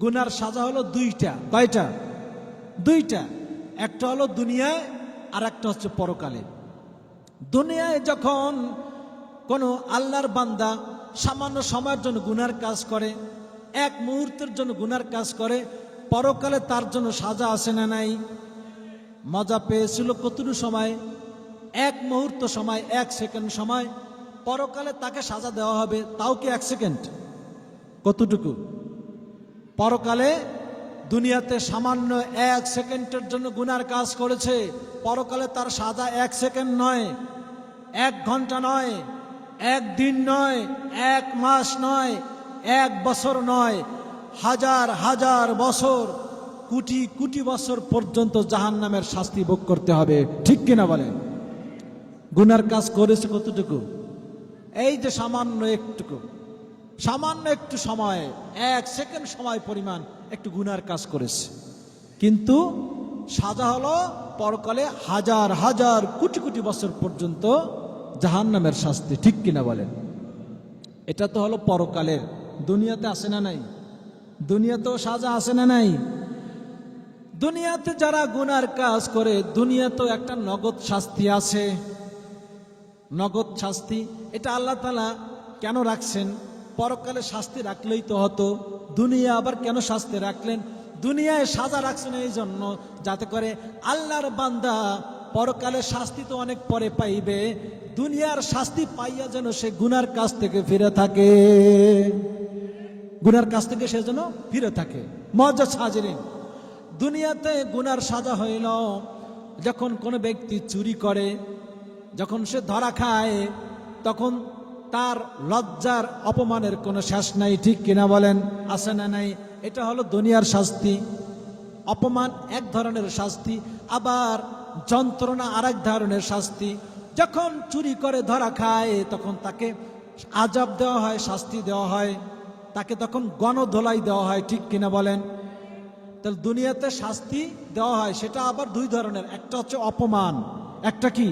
S1: গুনার সাজা হলো দুইটা। কয়টা? দুইটা। একটা হলো দুনিয়ায়, আর একটা হচ্ছে পরকালে। দুনিয়ায় যখন কোনো আল্লাহর বান্দা সামান্য সময়ের জন্য গুনার কাজ করে, এক মুহূর্তের জন্য গুনার কাজ করে, পরকালে তার জন্য সাজা আছে না নাই? মজা পেয়েছিল কতটুকু সময়? এক মুহূর্ত সময়, এক সেকেন্ড সময়। পরকালে তাকে সাজা দেওয়া হবে, তাও কি এক সেকেন্ড? কতটুকু? পরকালে দুনিয়াতে সামান্য এক সেকেন্ডের জন্য গুনার কাজ করেছে, পরকালে তার সাজা এক সেকেন্ড নয়, 1 ঘন্টা নয়, 1 দিন নয়, 1 মাস নয়, 1 বছর নয়, হাজার হাজার বছর, কোটি কোটি বছর পর্যন্ত জাহান্নামের শাস্তি ভোগ করতে হবে। ঠিক কিনা বলেন? গুনার কাজ করেছে কতটুকু? এই যে সামান্য একটু সময়, 1 সেকেন্ড সময় পরিমাণ একটু গুনার কাজ করেছে, কিন্তু সাজা হলো পরকালে হাজার হাজার কোটি কোটি বছর পর্যন্ত জাহান্নামের শাস্তি। ঠিক কিনা বলেন? এটা তো হলো পরকালের। দুনিয়াতে আসে না নাই? দুনিয়াতেও সাজা আসে না নাই? দুনিয়াতে যারা গুনার কাজ করে, দুনিয়াতেও একটা নগদ শাস্তি আছে। নগদ শাস্তি এটা আল্লাহ তাআলা কেন রাখছেন? পরকালে শাস্তি রাখলেই তো হতো, দুনিয়া আবার কেন শাস্তি রাখলেন? দুনিয়ায় সাজা রাখছেন এই জন্য যাতে করে আল্লাহর বান্দা পরকালে শাস্তি তো অনেক পরে পাইবে, দুনিয়ার শাস্তি পাইয়া যেন সে গুনার কাজ থেকে ফিরে থাকে, গুনার কাছ থেকে সে যেন ফিরে থাকে। মজা হাজিরিন, দুনিয়াতে গুনার সাজা হইল যখন কোনো ব্যক্তি চুরি করে, যখন সে ধরা খায়, তখন তার লজ্জার অপমানের কোনো শেষ নাই। ঠিক কিনা বলেন? আছে না নাই? এটা হলো দুনিয়ার শাস্তি। অপমান এক ধরনের শাস্তি, আবার যন্ত্রণা আরেক ধরনের শাস্তি। যখন চুরি করে ধরা খায় তখন তাকে আযাব দেওয়া হয়, শাস্তি দেওয়া হয়, তাকে তখন গণধোলাই দেওয়া হয়। ঠিক কিনা বলেন? তাহলে দুনিয়াতে শাস্তি দেওয়া হয়, সেটা আবার 2 ধরনের। একটা হচ্ছে অপমান, একটা কি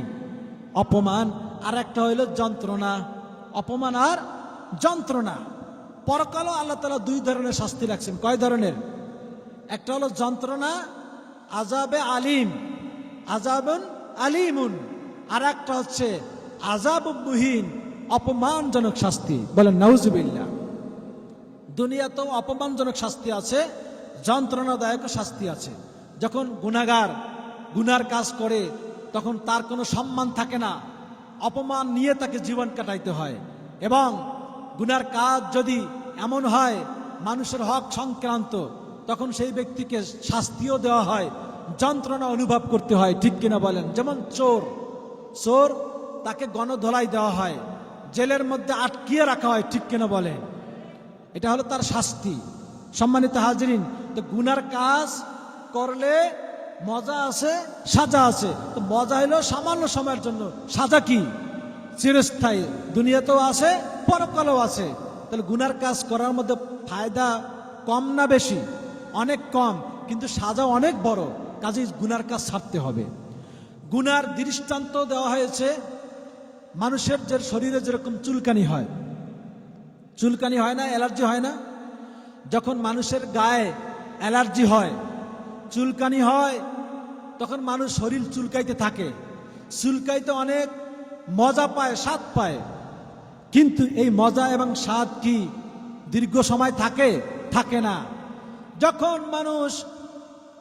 S1: অপমান, আর একটা হইল যন্ত্রণা। অপমান আর যন্ত্রণা। পরকালও আল্লাহ তাআলা 2 ধরনের শাস্তি রাখছেন। কয় ধরনের? একটা হলো যন্ত্রণা, আযাবে আলিম, আযাবুন আলিমুন, আর একটা হচ্ছে আযাবুম মুহিন, অপমানজনক শাস্তি। বলেন নাউজুবিল্লাহ। দুনিয়াতেও অপমানজনক শাস্তি আছে, যন্ত্রণাদায়ক শাস্তি আছে। যখন গুনাহগার গুনার কাজ করে তখন তার কোনো সম্মান থাকে না, অপমান নিয়ে তাকে জীবন কাটাইতে হয়। এবং গুনার কাজ যদি এমন হয় মানুষের হক সংক্রান্ত, তখন সেই ব্যক্তিকে শাস্তিও দেওয়া হয়, যন্ত্রণা অনুভব করতে হয়। ঠিক কিনা বলেন? যেমন চোর, তাকে গণধোলাই দেওয়া হয়, জেলের মধ্যে আটকিয়ে রাখা হয়। ঠিক কিনা বলেন? এটা হলো তার শাস্তি। সম্মানিত হাজিরিন, তো গুনার কাজ করলে মজা আছে, সাজা আছে। তো মজা হলো সামান্য সময়ের জন্য, সাজা কি চিরস্থায়ী। দুনিয়াতেও আছে, পরকালেও আছে। তাহলে গুনার কাজ করার মধ্যে ফায়দা কম না বেশি? অনেক কম, কিন্তু সাজা অনেক বড়। কাজেই গুনার কাজ ছাড়তে হবে। গুনার দৃষ্টান্ত দেওয়া হয়েছে মানুষের যে শরীরে যেরকম চুলকানি হয়, চুলকানি হয় না, অ্যালার্জি হয় না? যখন মানুষের গায়ে অ্যালার্জি হয়, চুলকানি হয়, তখন মানুষ শরীর চুলকাইতে থাকে। চুলকাইতে অনেক মজা পায়, স্বাদ পায়, কিন্তু এই মজা এবং স্বাদ কি দীর্ঘ সময় থাকে? থাকে না। যখন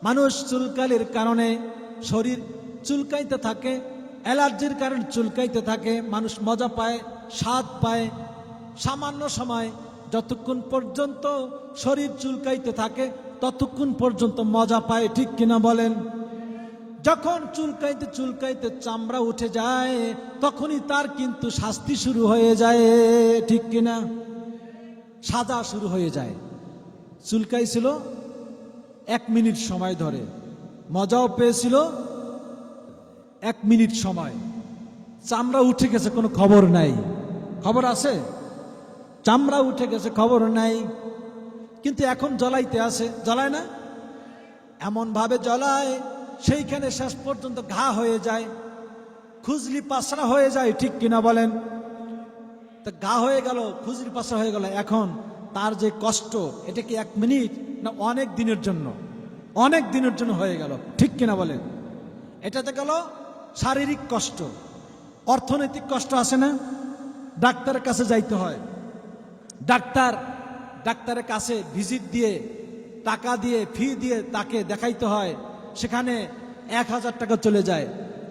S1: মানুষ চুলকানির কারণে শরীর চুলকাইতে থাকে, অ্যালার্জির কারণে চুলকাইতে থাকে, মানুষ মজা পায়, স্বাদ পায় সামান্য সময়। যতক্ষণ পর্যন্ত শরীর চুলকাইতে থাকে ততক্ষণ পর্যন্ত মজা পায়। ঠিক কিনা বলেন? যখন চুলকাইতে চুলকাইতে চামড়া উঠে যায় তখনই তার কিন্তু শাস্তি শুরু হয়ে যায়। ঠিক কিনা? সাজা শুরু হয়ে যায়। চুলকাইছিল 1 মিনিট সময় ধরে, মজাও পেয়েছিল 1 মিনিট সময়, চামড়া উঠে গেছে, কোনো খবর নাই। খবর আছে? চামড়া উঠে গেছে, খবর নাই। কিন্তু এখন জ্বলাইতে আছে, জ্বলায় না? এমন ভাবে জ্বলায় সেইখানে শেষ পর্যন্ত ঘা হয়ে যায়, খুজলি পাসরা হয়ে যায়। ঠিক কিনা বলেন? তা ঘা হয়ে গেল, খুজলি পাসরা হয়ে গেল। এখন তার যে কষ্ট, এটা কি 1 মিনিট না অনেক দিনের জন্য? অনেক দিনের জন্য হয়ে গেল। ঠিক কিনা বলেন? এটাতে গেল শারীরিক কষ্ট। অর্থনৈতিক কষ্ট আছে না? ডাক্তারের কাছে যাইতে হয়, ডাক্তারের কাছে ভিজিট দিয়ে, টাকা দিয়ে, ফি দিয়ে তাকে দেখাইতে হয়। সেখানে 1000 টাকা চলে যায়,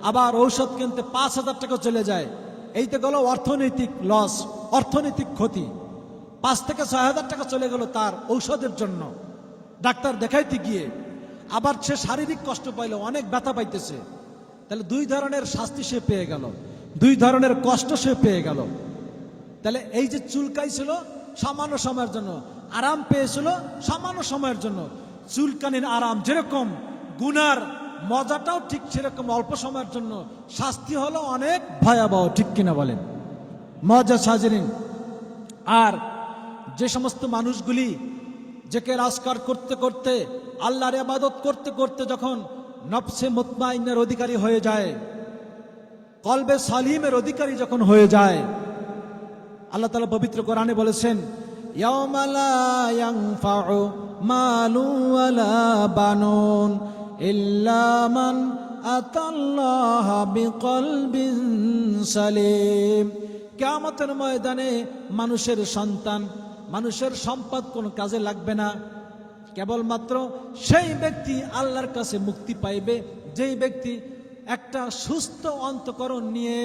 S1: আবার ঔষধ কিনতে 5000 টাকা চলে যায়। এইতে গেল অর্থনৈতিক লস, অর্থনৈতিক ক্ষতি। 5 থেকে 6000 টাকা চলে গেল তার ঔষধের জন্য, ডাক্তার দেখাইতে গিয়ে। আবার সে শারীরিক কষ্ট পাইল, অনেক ব্যথা পাইতেছে। তাহলে 2 ধরনের শাস্তি সে পেয়ে গেল। দুই ধরনের কষ্ট সে পেয়ে গেল। তাহলে এই যে চুলকাইছিল সামান্য সময়ের জন্য, আরাম পেয়েছিল সামান্য সময়ের জন্য। চুলকানির আরাম যেরকম, গুনার মজাটাও ঠিক সেরকম অল্প সময়ের জন্য, শাস্তি হলো অনেক ভয়াবহ, ঠিক কিনা বলেন? মজা সাজরিন। আর যে সমস্ত মানুষগুলি যেকে রাজকার করতে করতে, আল্লাহর ইবাদত করতে করতে যখন নফসে মুতমাইনের অধিকারী হয়ে যায়, কলবে সালিমের অধিকারী যখন হয়ে যায়, আল্লাহ তাআলা পবিত্র কোরআনে বলেছেন, ইয়াওমা লা ইয়ানফাউ মালু ওয়ালা বানুন ইল্লা মান আতাল্লাহা বিকলবিন সালিম। কিয়ামতের ময়দানে মানুষের সন্তান, মানুষের সম্পদ কোনো কাজে লাগবে না, কেবলমাত্র সেই ব্যক্তি আল্লাহর কাছে মুক্তি পাইবে যেই ব্যক্তি একটা সুস্থ অন্তঃকরণ নিয়ে,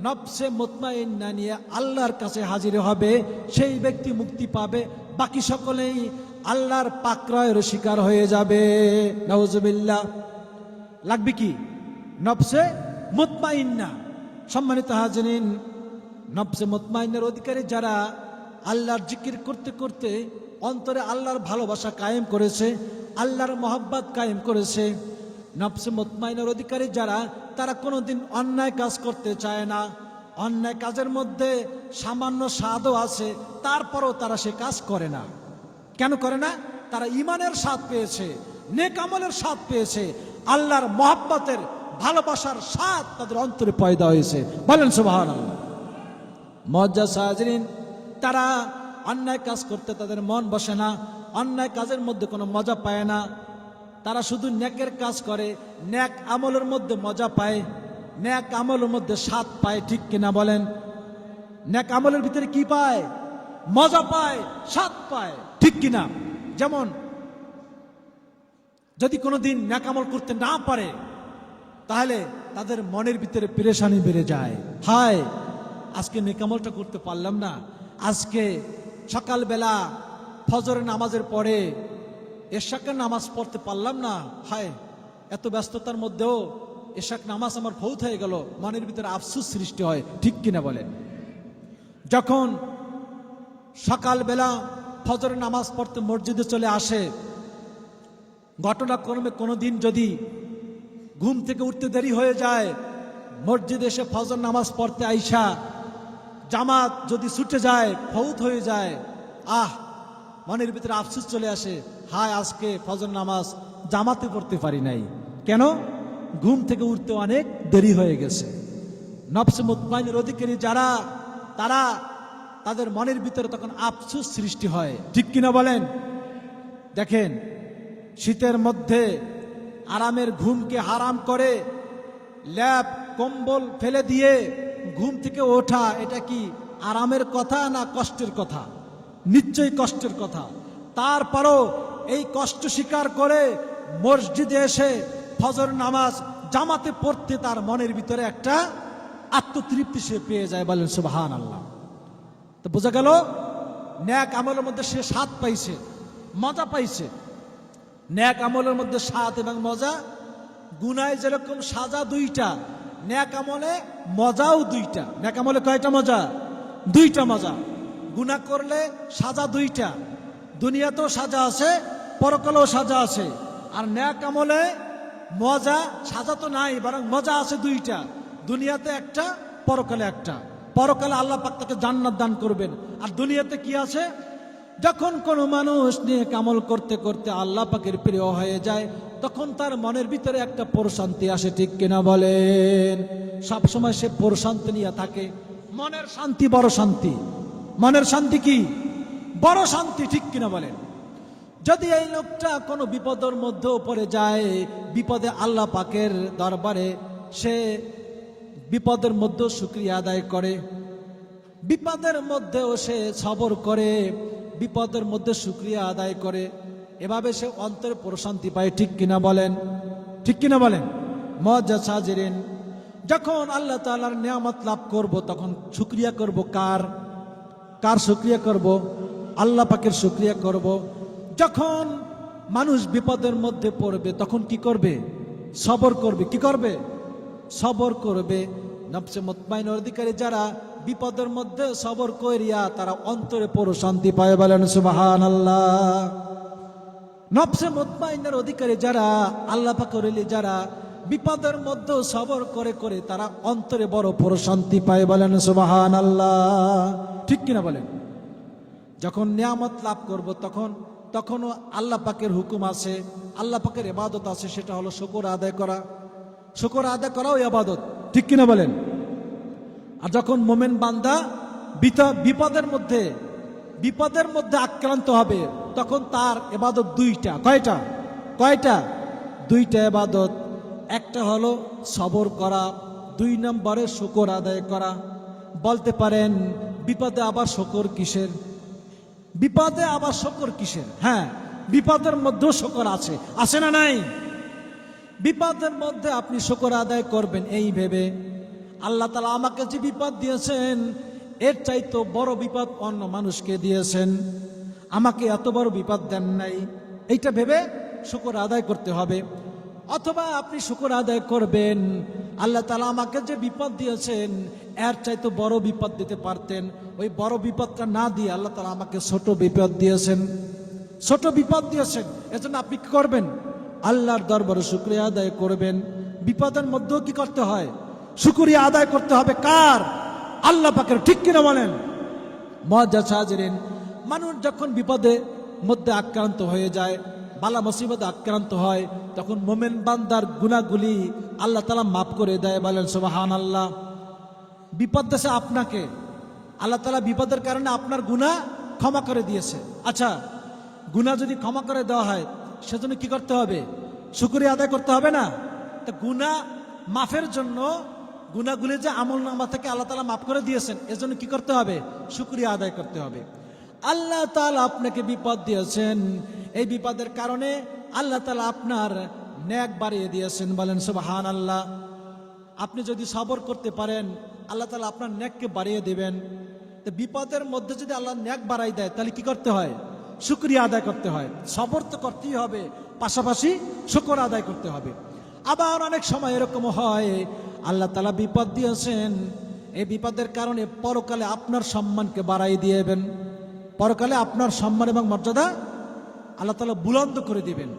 S1: নফসে মুতমাইন্না নিয়ে আল্লাহর কাছে হাজির হবে, সেই ব্যক্তি মুক্তি পাবে। বাকি সকলেই আল্লাহর পাকড়াওয়ের শিকার হয়ে যাবে। নাউজুবিল্লাহ। লাগবে কি? নফসে মুতমাইন্না। সম্মানিত হাজিরিন, নফসে মুতমাইন্নার অধিকারী যারা আল্লাহর জিকির করতে করতে অন্তরে আল্লাহর ভালোবাসা কায়েম করেছে, আল্লাহর মহব্বত কায়েম করেছে, নফসে মুতমাইনার অধিকারী যারা, তারা কোনোদিন অন্যায় কাজ করতে চায় না। অন্যায় কাজের মধ্যে সামান্য স্বাদও আছে, তারপরও তারা সে কাজ করে না। কেন করে না? তারা ঈমানের স্বাদ পেয়েছে, নেক আমলের স্বাদ পেয়েছে, আল্লাহর মহব্বতের ভালোবাসার স্বাদ তাদের অন্তরে পয়দা হয়েছে। বলেন সুবহানাল্লাহ। মজ্জা সাজরিন, তারা অন্যায় কাজ করতে তাদের মন বসে না, অন্যায় কাজের মধ্যে কোনো মজা পায় না। তারা শুধু নেকের কাজ করে, নেক আমলের মধ্যে মজা পায়, নেক আমলের মধ্যে স্বাদ পায়, ঠিক কিনা বলেন? নেক আমলের ভিতরে কি পায়? মজা পায়, স্বাদ পায়, ঠিক কিনা? যেমন যদি কোনোদিন নেক আমল করতে না পারে, তাহলে তাদের মনের ভিতরে পেরেশানি বেড়ে যায়। হায়, আজকে নেক আমলটা করতে পারলাম না, আজকে সকালবেলা ফজরের নামাজের পরে এশাকের নামাজ পড়তে পারলাম না, হায়, এত ব্যস্ততার মধ্যেও এশাক নামাজ আমার ফৌত হয়ে গেল, মনের ভিতরে আফসোস সৃষ্টি হয়, ঠিক কিনা বলেন? যখন সকালবেলা ফজরের নামাজ পড়তে মসজিদে চলে আসে, ঘটনাক্রমে কোনোদিন যদি ঘুম থেকে উঠতে দেরি হয়ে যায়, মসজিদে এসে ফজর নামাজ পড়তে আইসা জামাত যদি ছুটে যায়, ফৌত হয়ে যায়, মনের ভিতরে আফসোস চলে আসে, হায়, আজকে ফজর নামাজ জামাতে পড়তে পারি নাই। কেন? ঘুম থেকে উঠতে অনেক দেরি হয়ে গেছে। নফসে মুতমাইনের অধিকারী যারা, তারা তাদের মনের ভিতরে তখন আফসোস সৃষ্টি হয়, ঠিক কিনা বলেন? দেখেন, শীতের মধ্যে আরামের ঘুমকে হারাম করে ল্যাপ কম্বল ফেলে দিয়ে ঘুম থেকে ওঠা, এটা কি আরামের কথা না কষ্টের কথা? নিশ্চয়ই কষ্টের কথা। তারপরও এই কষ্ট স্বীকার করে মসজিদে এসে ফজর নামাজ জামাতে পড়তে তার মনের ভিতরে একটা আত্মতৃপ্তি সে পেয়ে যায়। বলেন সুবহানাল্লাহ। তো বোঝা গেল, নেক আমলের মধ্যে সে স্বাদ পাইছে, মজা পাইছে। নেক আমলের মধ্যে স্বাদ এবং মজা, গুনায় যেরকম সাজা দুইটা, নেক আমলে মজাও দুইটা। নেক আমলে কয়টা মজা? দুইটা মজা। গুনাহ করলে সাজা দুইটা, দুনিয়াতেও সাজা আছে, পরকালেও সাজা আছে। আর নেক আমলে মজা, সাজা তো নাই, বরং মজা আছে দুইটা, দুনিয়াতে একটা, পরকালে একটা। পরকালে আল্লাহ পাক তাকে জান্নাত দান করবেন। আর দুনিয়াতে কি আছে? যখন কোনো মানুষ নেক আমল করতে করতে আল্লাহ পাকের প্রিয় হয়ে যায়, তখন তার মনের ভিতরে একটা প্রশান্তি আসে, ঠিক কিনা বলেন? সবসময় সে প্রশান্তি নিয়ে থাকে। মনের শান্তি বড় শান্তি। মনের শান্তি কি? বড় শান্তি, ঠিক কিনা বলেন? যদি এই লোকটা কোনো বিপদের মধ্যেও পড়ে যায়, বিপদে আল্লাহ পাকের দরবারে সে বিপদের মধ্যেও শুকরিয়া আদায় করে, বিপদের মধ্যেও সে সবর করে, বিপদের মধ্যে শুকরিয়া আদায় করে, এভাবে সে অন্তরে প্রশান্তি পায়, ঠিক কিনা বলেন? ঠিক কিনা বলেন? মজ্জা সাজরিন, যখন আল্লাহ তাআলার নিয়ামত লাভ করব, তখন শুকরিয়া করব কার? কার শুকরিয়া করব? আল্লাহ পাকের শুকরিয়া করব। যখন মানুষ বিপদের মধ্যে পড়বে, তখন কি করবে? সবর করবে। কি করবে? সবর করবে। নফসে মুতমাইনের অধিকারী যারা বিপদের মধ্যে সবর করিয়া তারা অন্তরে প্রশান্তি পায়, বলেন সুবহানাল্লাহ। নফসে মুতমাইনের অধিকারী যারা, আল্লাহ পাকের ওলি যারা বিপদের মধ্যে সবর করে করে তারা অন্তরে বড় প্রশান্তি পায়, বলেন সুবহানাল্লাহ। ঠিক কিনা বলেন? যখন নিয়ামত লাভ করব তখনও আল্লাহ পাকের হুকুম আছে, আল্লাহ পাকের ইবাদত আছে, সেটা হলো শুকর আদায় করা। শুকর আদায় করাও ইবাদত, ঠিক কিনা বলেন? আর যখন মোমেন বান্দা বিপদের মধ্যে আক্রান্ত হবে তখন তার ইবাদত দুইটা। কয়টা? দুইটা ইবাদত। একটা হলো সবর করা, 2 নম্বরে শুকর আদায় করা। বলতে পারেন বিপদে আবার শুকর কিসের? বিপদে আবার শুকর কিসের? হ্যাঁ, বিপদের মধ্যেও শুকর আছে না নাই? বিপদের মধ্যে আপনি শুকর আদায় করবেন এই ভেবে আল্লাহ তাআলা আমাকে যে বিপদ দিয়েছেন এর চাইতে বড় বিপদ অন্য মানুষকে দিয়েছেন, আমাকে এত বড় বিপদ দেন নাই, এইটা ভেবে শুকর আদায় করতে হবে। অথবা আপনি শুকর আদায় করবেন আল্লাহ তাআলা আমাকে যে বিপদ দিয়েছেন এর চাইতে বড় বিপদ দিতে পারতেন, ওই বড় বিপদটা না দিয়ে আল্লাহ তাআলা আমাকে ছোট বিপদ দিয়েছেন। এজন্য আপনি কি করবেন? আল্লাহর দরবারে শুকরিয়া আদায় করবেন। বিপদের মধ্যেও কি করতে হয়? শুকরিয়া আদায় করতে হবে। কার? আল্লাহ পাকের, ঠিক কিনা বলেন? মুআজ্জাজ হাজিরিন, মানুষ যখন বিপদের মধ্যে আক্রান্ত হয়ে যায়, বালা মুসিবতে আক্রান্ত হয়, তখন মোমেন বান্দার গুনাহগুলি আল্লাহ তাআলা মাফ করে দেয়, বলেন সুবহানাল্লাহ। বিপদ দেশে আপনাকে আল্লাহ তাআলা বিপদের কারণে আপনার গুনাহ ক্ষমা করে দিয়েছে। আচ্ছা, গুনাহ যদি ক্ষমা করে দেওয়া হয় সেজন্য কি করতে হবে? শুকরিয়া আদায় করতে হবে না? তা গুনাহ মাফের জন্য, গুনাহগুলি যে আমলনামা থেকে আল্লাহ তাআলা মাফ করে দিয়েছেন, এজন্য কি করতে হবে? শুকরিয়া আদায় করতে হবে। আল্লাহ তাআলা আপনাকে বিপদ দিয়েছেন, এই বিপদের কারণে আল্লাহ তাআলা আপনার নেক বাড়িয়ে দিয়েছেন, বলেন সুবহানাল্লাহ। আপনি যদি সবর করতে পারেন আল্লাহ তাআলা আপনার নেককে বাড়িয়ে দিবেন। তো বিপদের মধ্যে যদি আল্লাহ নেক বাড়াই দেয় তাহলে কি করতে হয়? শুকরিয়া আদায় করতে হয়। সবর তো করতেই হবে, পাশাপাশি শুকর আদায় করতে হবে। আবার অনেক সময় এরকম হয় আল্লাহ তাআলা বিপদ দিয়েছেন, এই বিপদের কারণে পরকালে আপনার সম্মানকে বাড়াই দিয়েবেন, পরকালে আপনার সম্মান এবং মর্যাদা আল্লাহ তাআলা বুলন্দ করে দিবেন।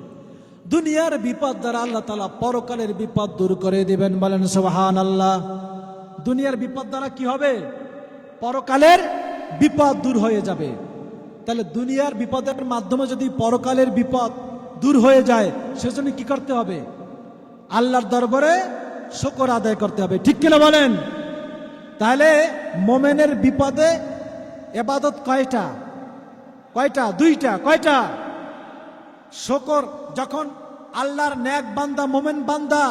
S1: দুনিয়ার বিপদ দ্বারা আল্লাহ তাআলা পরকালের বিপদ দূর করে দিবেন, বলেন সুবহানাল্লাহ। দুনিয়ার বিপদ দ্বারা কি হবে? পরকালের বিপদ দূর হয়ে যাবে। তাহলে দুনিয়ার বিপদের মাধ্যমে যদি পরকালের বিপদ দূর হয়ে যায় সেজন্য কি করতে হবে? আল্লাহর দরবারে শুকর আদায় করতে হবে, ঠিক কিনা বলেন? তাহলে মোমেনের বিপদে ইবাদত কয়টা? দুইটা। কয়টা? শুকর। যখন আল্লাহর নেক বান্দা, মোমেন বান্দা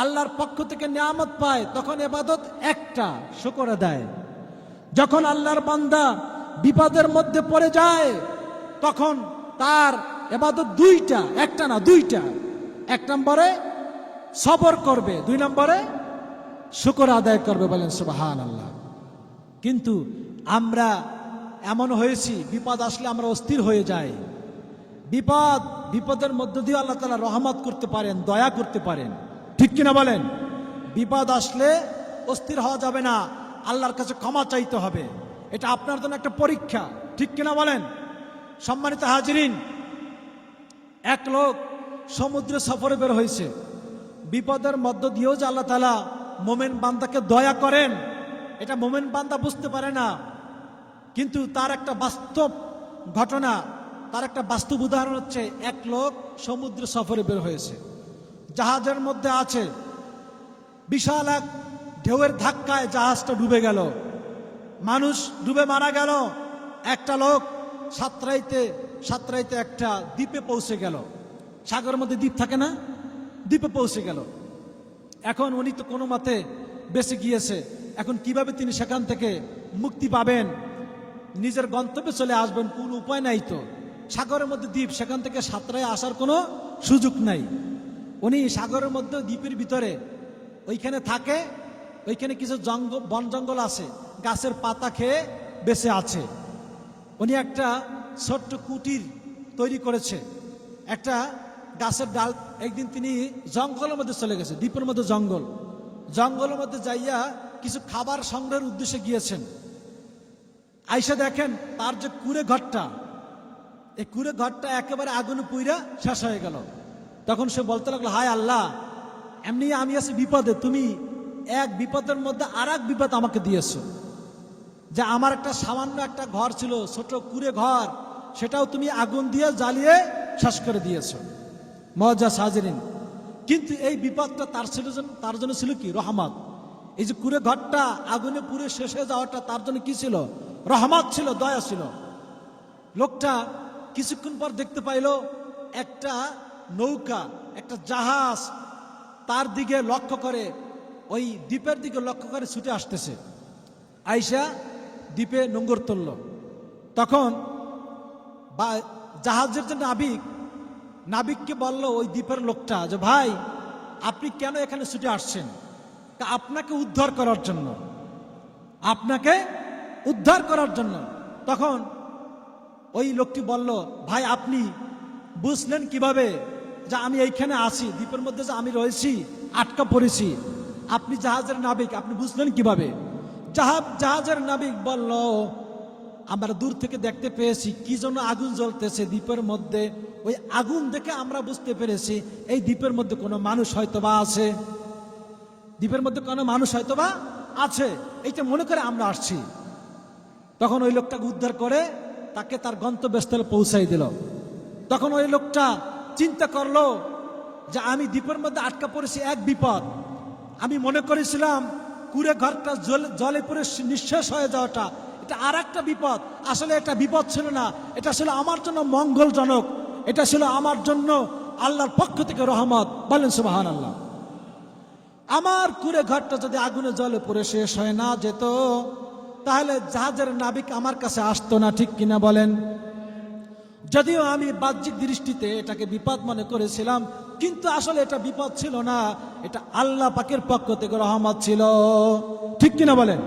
S1: আল্লাহর পক্ষ থেকে নিয়ামত পায় তখন ইবাদত একটা, শুকর আদায়। যখন আল্লাহর বান্দা বিপদের মধ্যে পড়ে যায় তখন তার ইবাদত দুইটা, একটা না দুইটা। 1 নম্বরে সবর করবে, 2 নম্বরে শুকর আদায় করবে, বলেন সুবহানাল্লাহ। কিন্তু আমরা এমন হয়েছি বিপদ আসলে আমরা অস্থির হয়ে যাই। বিপদের মধ্য দিয়ে আল্লাহ তাআলা রহমত করতে পারেন, দয়া করতে পারেন, ঠিক কিনা বলেন? বিপদ আসলে অস্থির হওয়া যাবে না, আল্লাহর কাছে ক্ষমা চাইতে হবে। এটা আপনার জন্য একটা পরীক্ষা, ঠিক কিনা বলেন? সম্মানিত হাজিরিন, এক লোক সমুদ্র সফরে বের হয়েছে। বিপদের মধ্য দিয়েও যে আল্লাহ তাআলা মোমেন বান্দাকে দয়া করেন এটা মোমেন বান্দা বুঝতে পারে না। কিন্তু তার একটা বাস্তব ঘটনা, তার একটা বাস্তব উদাহরণ হচ্ছে, এক লোক সমুদ্র সফরে বের হয়েছে, জাহাজের মধ্যে আছে, বিশাল এক ঢেউয়ের ধাক্কায় জাহাজটা ডুবে গেল, মানুষ ডুবে মারা গেল। একটা লোক সাতরাইতে একটা দ্বীপে পৌঁছে গেল। সাগরের মধ্যে দ্বীপ থাকে না? দ্বীপে পৌঁছে গেল। এখন উনি তো কোনো মতে বেঁচে গিয়েছে, এখন কিভাবে তিনি সেখান থেকে মুক্তি পাবেন, নিজের গন্তব্যে চলে আসবেন, কোনো উপায় নাই তো। সাগরের মধ্যে দ্বীপ, সেখান থেকে সাঁতরায় আসার কোনো সুযোগ নাই। উনি সাগরের মধ্যে দ্বীপের ভিতরে ওইখানে থাকে, ওইখানে কিছু বন জঙ্গল আছে, গাছের পাতা খেয়ে বেঁচে আছে। উনি একটা ছোট্ট কুটির তৈরি করেছে, একটা গাছের ডাল। একদিন তিনি জঙ্গলের মধ্যে চলে গেছে, দ্বীপের মধ্যে জঙ্গলের মধ্যে যাইয়া কিছু খাবার সংগ্রহের উদ্দেশ্যে গিয়েছেন। আইসা দেখেন তার যে কুড়ে ঘরটা, এই কুড়ে ঘরটা একেবারে আগুনে পুইরা শেষ হয়ে গেল। তখন সে বলতে লাগলো, হায় আল্লাহ, এমনি আমি আছি বিপদে, তুমি এক বিপদের মধ্যে আর এক বিপদ আমাকে দিয়েছো। যে আমার একটা সামান্য একটা ঘর ছিল, ছোট কুড়ে ঘর, সেটাও তুমি আগুন দিয়ে জ্বালিয়ে শেষ করে দিয়েছো। মুআজ্জাজ হাজিরিন, কিন্তু এই বিপদটা তার জন্য ছিল কি? রহমত। এই যে কুড়ে ঘরটা আগুনে পুড়ে শেষ হয়ে যাওয়াটা তার জন্য কি ছিল? রহমত ছিল, দয়া ছিল। লোকটা কিছুক্ষণ পর দেখতে পাইল একটা নৌকা, একটা জাহাজ তার দিকে লক্ষ্য করে, ওই দ্বীপের দিকে লক্ষ্য করে ছুটে আসতেছে। আইসা দ্বীপে নোঙর তুলল। তখন জাহাজের যে নাবিককে বলল ওই দ্বীপের লোকটা, যে ভাই, আপনি কেন এখানে ছুটে আসছেন? আপনাকে উদ্ধার করার জন্য, আপনাকে উদ্ধার করার জন্য। তখন ওই লোকটি বলল, ভাই, আপনি বুঝলেন কিভাবে যে আমি এইখানে আছি, দ্বীপের মধ্যে যে আমি রয়েছি, আটকা পড়েছি? আপনি জাহাজের নাবিক, আপনি বুঝলেন কিভাবে? জাহাজের নাবিক বলল, আমরা দূর থেকে দেখতে পেয়েছি কি জন্য আগুন জ্বলতেছে দ্বীপের মধ্যে। ওই আগুন দেখে আমরা বুঝতে পেরেছি এই দ্বীপের মধ্যে কোনো মানুষ হয়তোবা আছে, দ্বীপের মধ্যে কোনো মানুষ হয়তোবা আছে, এইটা মনে করে আমরা আসছি। তখন ওই লোকটাকে উদ্ধার করে তাকে তার গন্তব্যস্থলে পৌঁছাই দিল। তখন ওই লোকটা চিন্তা করলো যে আমি দ্বীপের মধ্যে আটকা পড়েছি এক বিপদ। আমি মনে করেছিলাম কুড়ে ঘরটা জলে পড়ে নিঃশেষ হয়ে যাওয়াটা এটা আর একটা বিপদ। আসলে এটা বিপদ ছিল না, এটা ছিল আমার জন্য মঙ্গলজনক, এটা ছিল আমার জন্য আল্লাহর পক্ষ থেকে রহমত। বলেন সুবহানাল্লাহ। আমার কুড়ে ঘরটা যদি আগুনে জলে পড়ে শেষ হয়ে না যেত, তাহলে জাহাজের নাবিক আমার কাছে আসতো না, ঠিক কিনা বলেন? যদিও আমি বাহ্যিক দৃষ্টিতে এটাকে বিপদ মনে করেছিলাম, কিন্তু আসলে এটা বিপদ ছিল না, এটা আল্লাহ পাকের পক্ষ থেকে রহমত ছিল, ঠিক কিনা বলেন?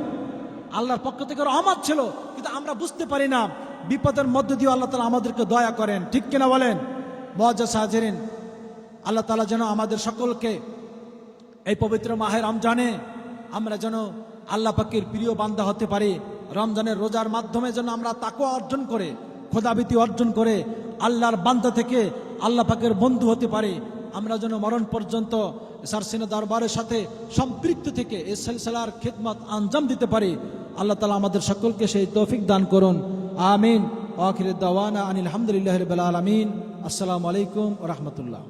S1: আল্লাহর পক্ষ থেকে রহমত ছিল, কিন্তু আমরা বুঝতে পারি না। বিপদের মধ্য দিয়ে আল্লাহ তাআলা আমাদেরকে দয়া করেন, ঠিক কিনা বলেন? মুআজ্জাজ হাজিরিন, আল্লাহ তাআলা যেন আমাদের সকলকে এই পবিত্র মাহে রমজানে আমরা যেন আল্লাহ পাকের প্রিয় বান্দা হতে পারি। রমজানের রোজার মাধ্যমে যেন আমরা তাকওয়া অর্জন করে, খোদাভীতি অর্জন করে আল্লাহর বান্দা থেকে আল্লাহ পাকের বন্ধু হতে পারি। আমরা যেন মরণ পর্যন্ত সারসিনা দরবারের সাথে সম্পৃক্ত থেকে এই সিলসিলার খিদমত আঞ্জাম দিতে পারি। আল্লাহ তাআলা আমাদের সকলকে সেই তৌফিক দান করুন, আমিন। ওয়া আখিরু দাওয়ানা আনিল হামদুলিল্লাহি রাব্বিল আলামিন। আসসালামু আলাইকুম ওয়া রাহমাতুল্লাহ।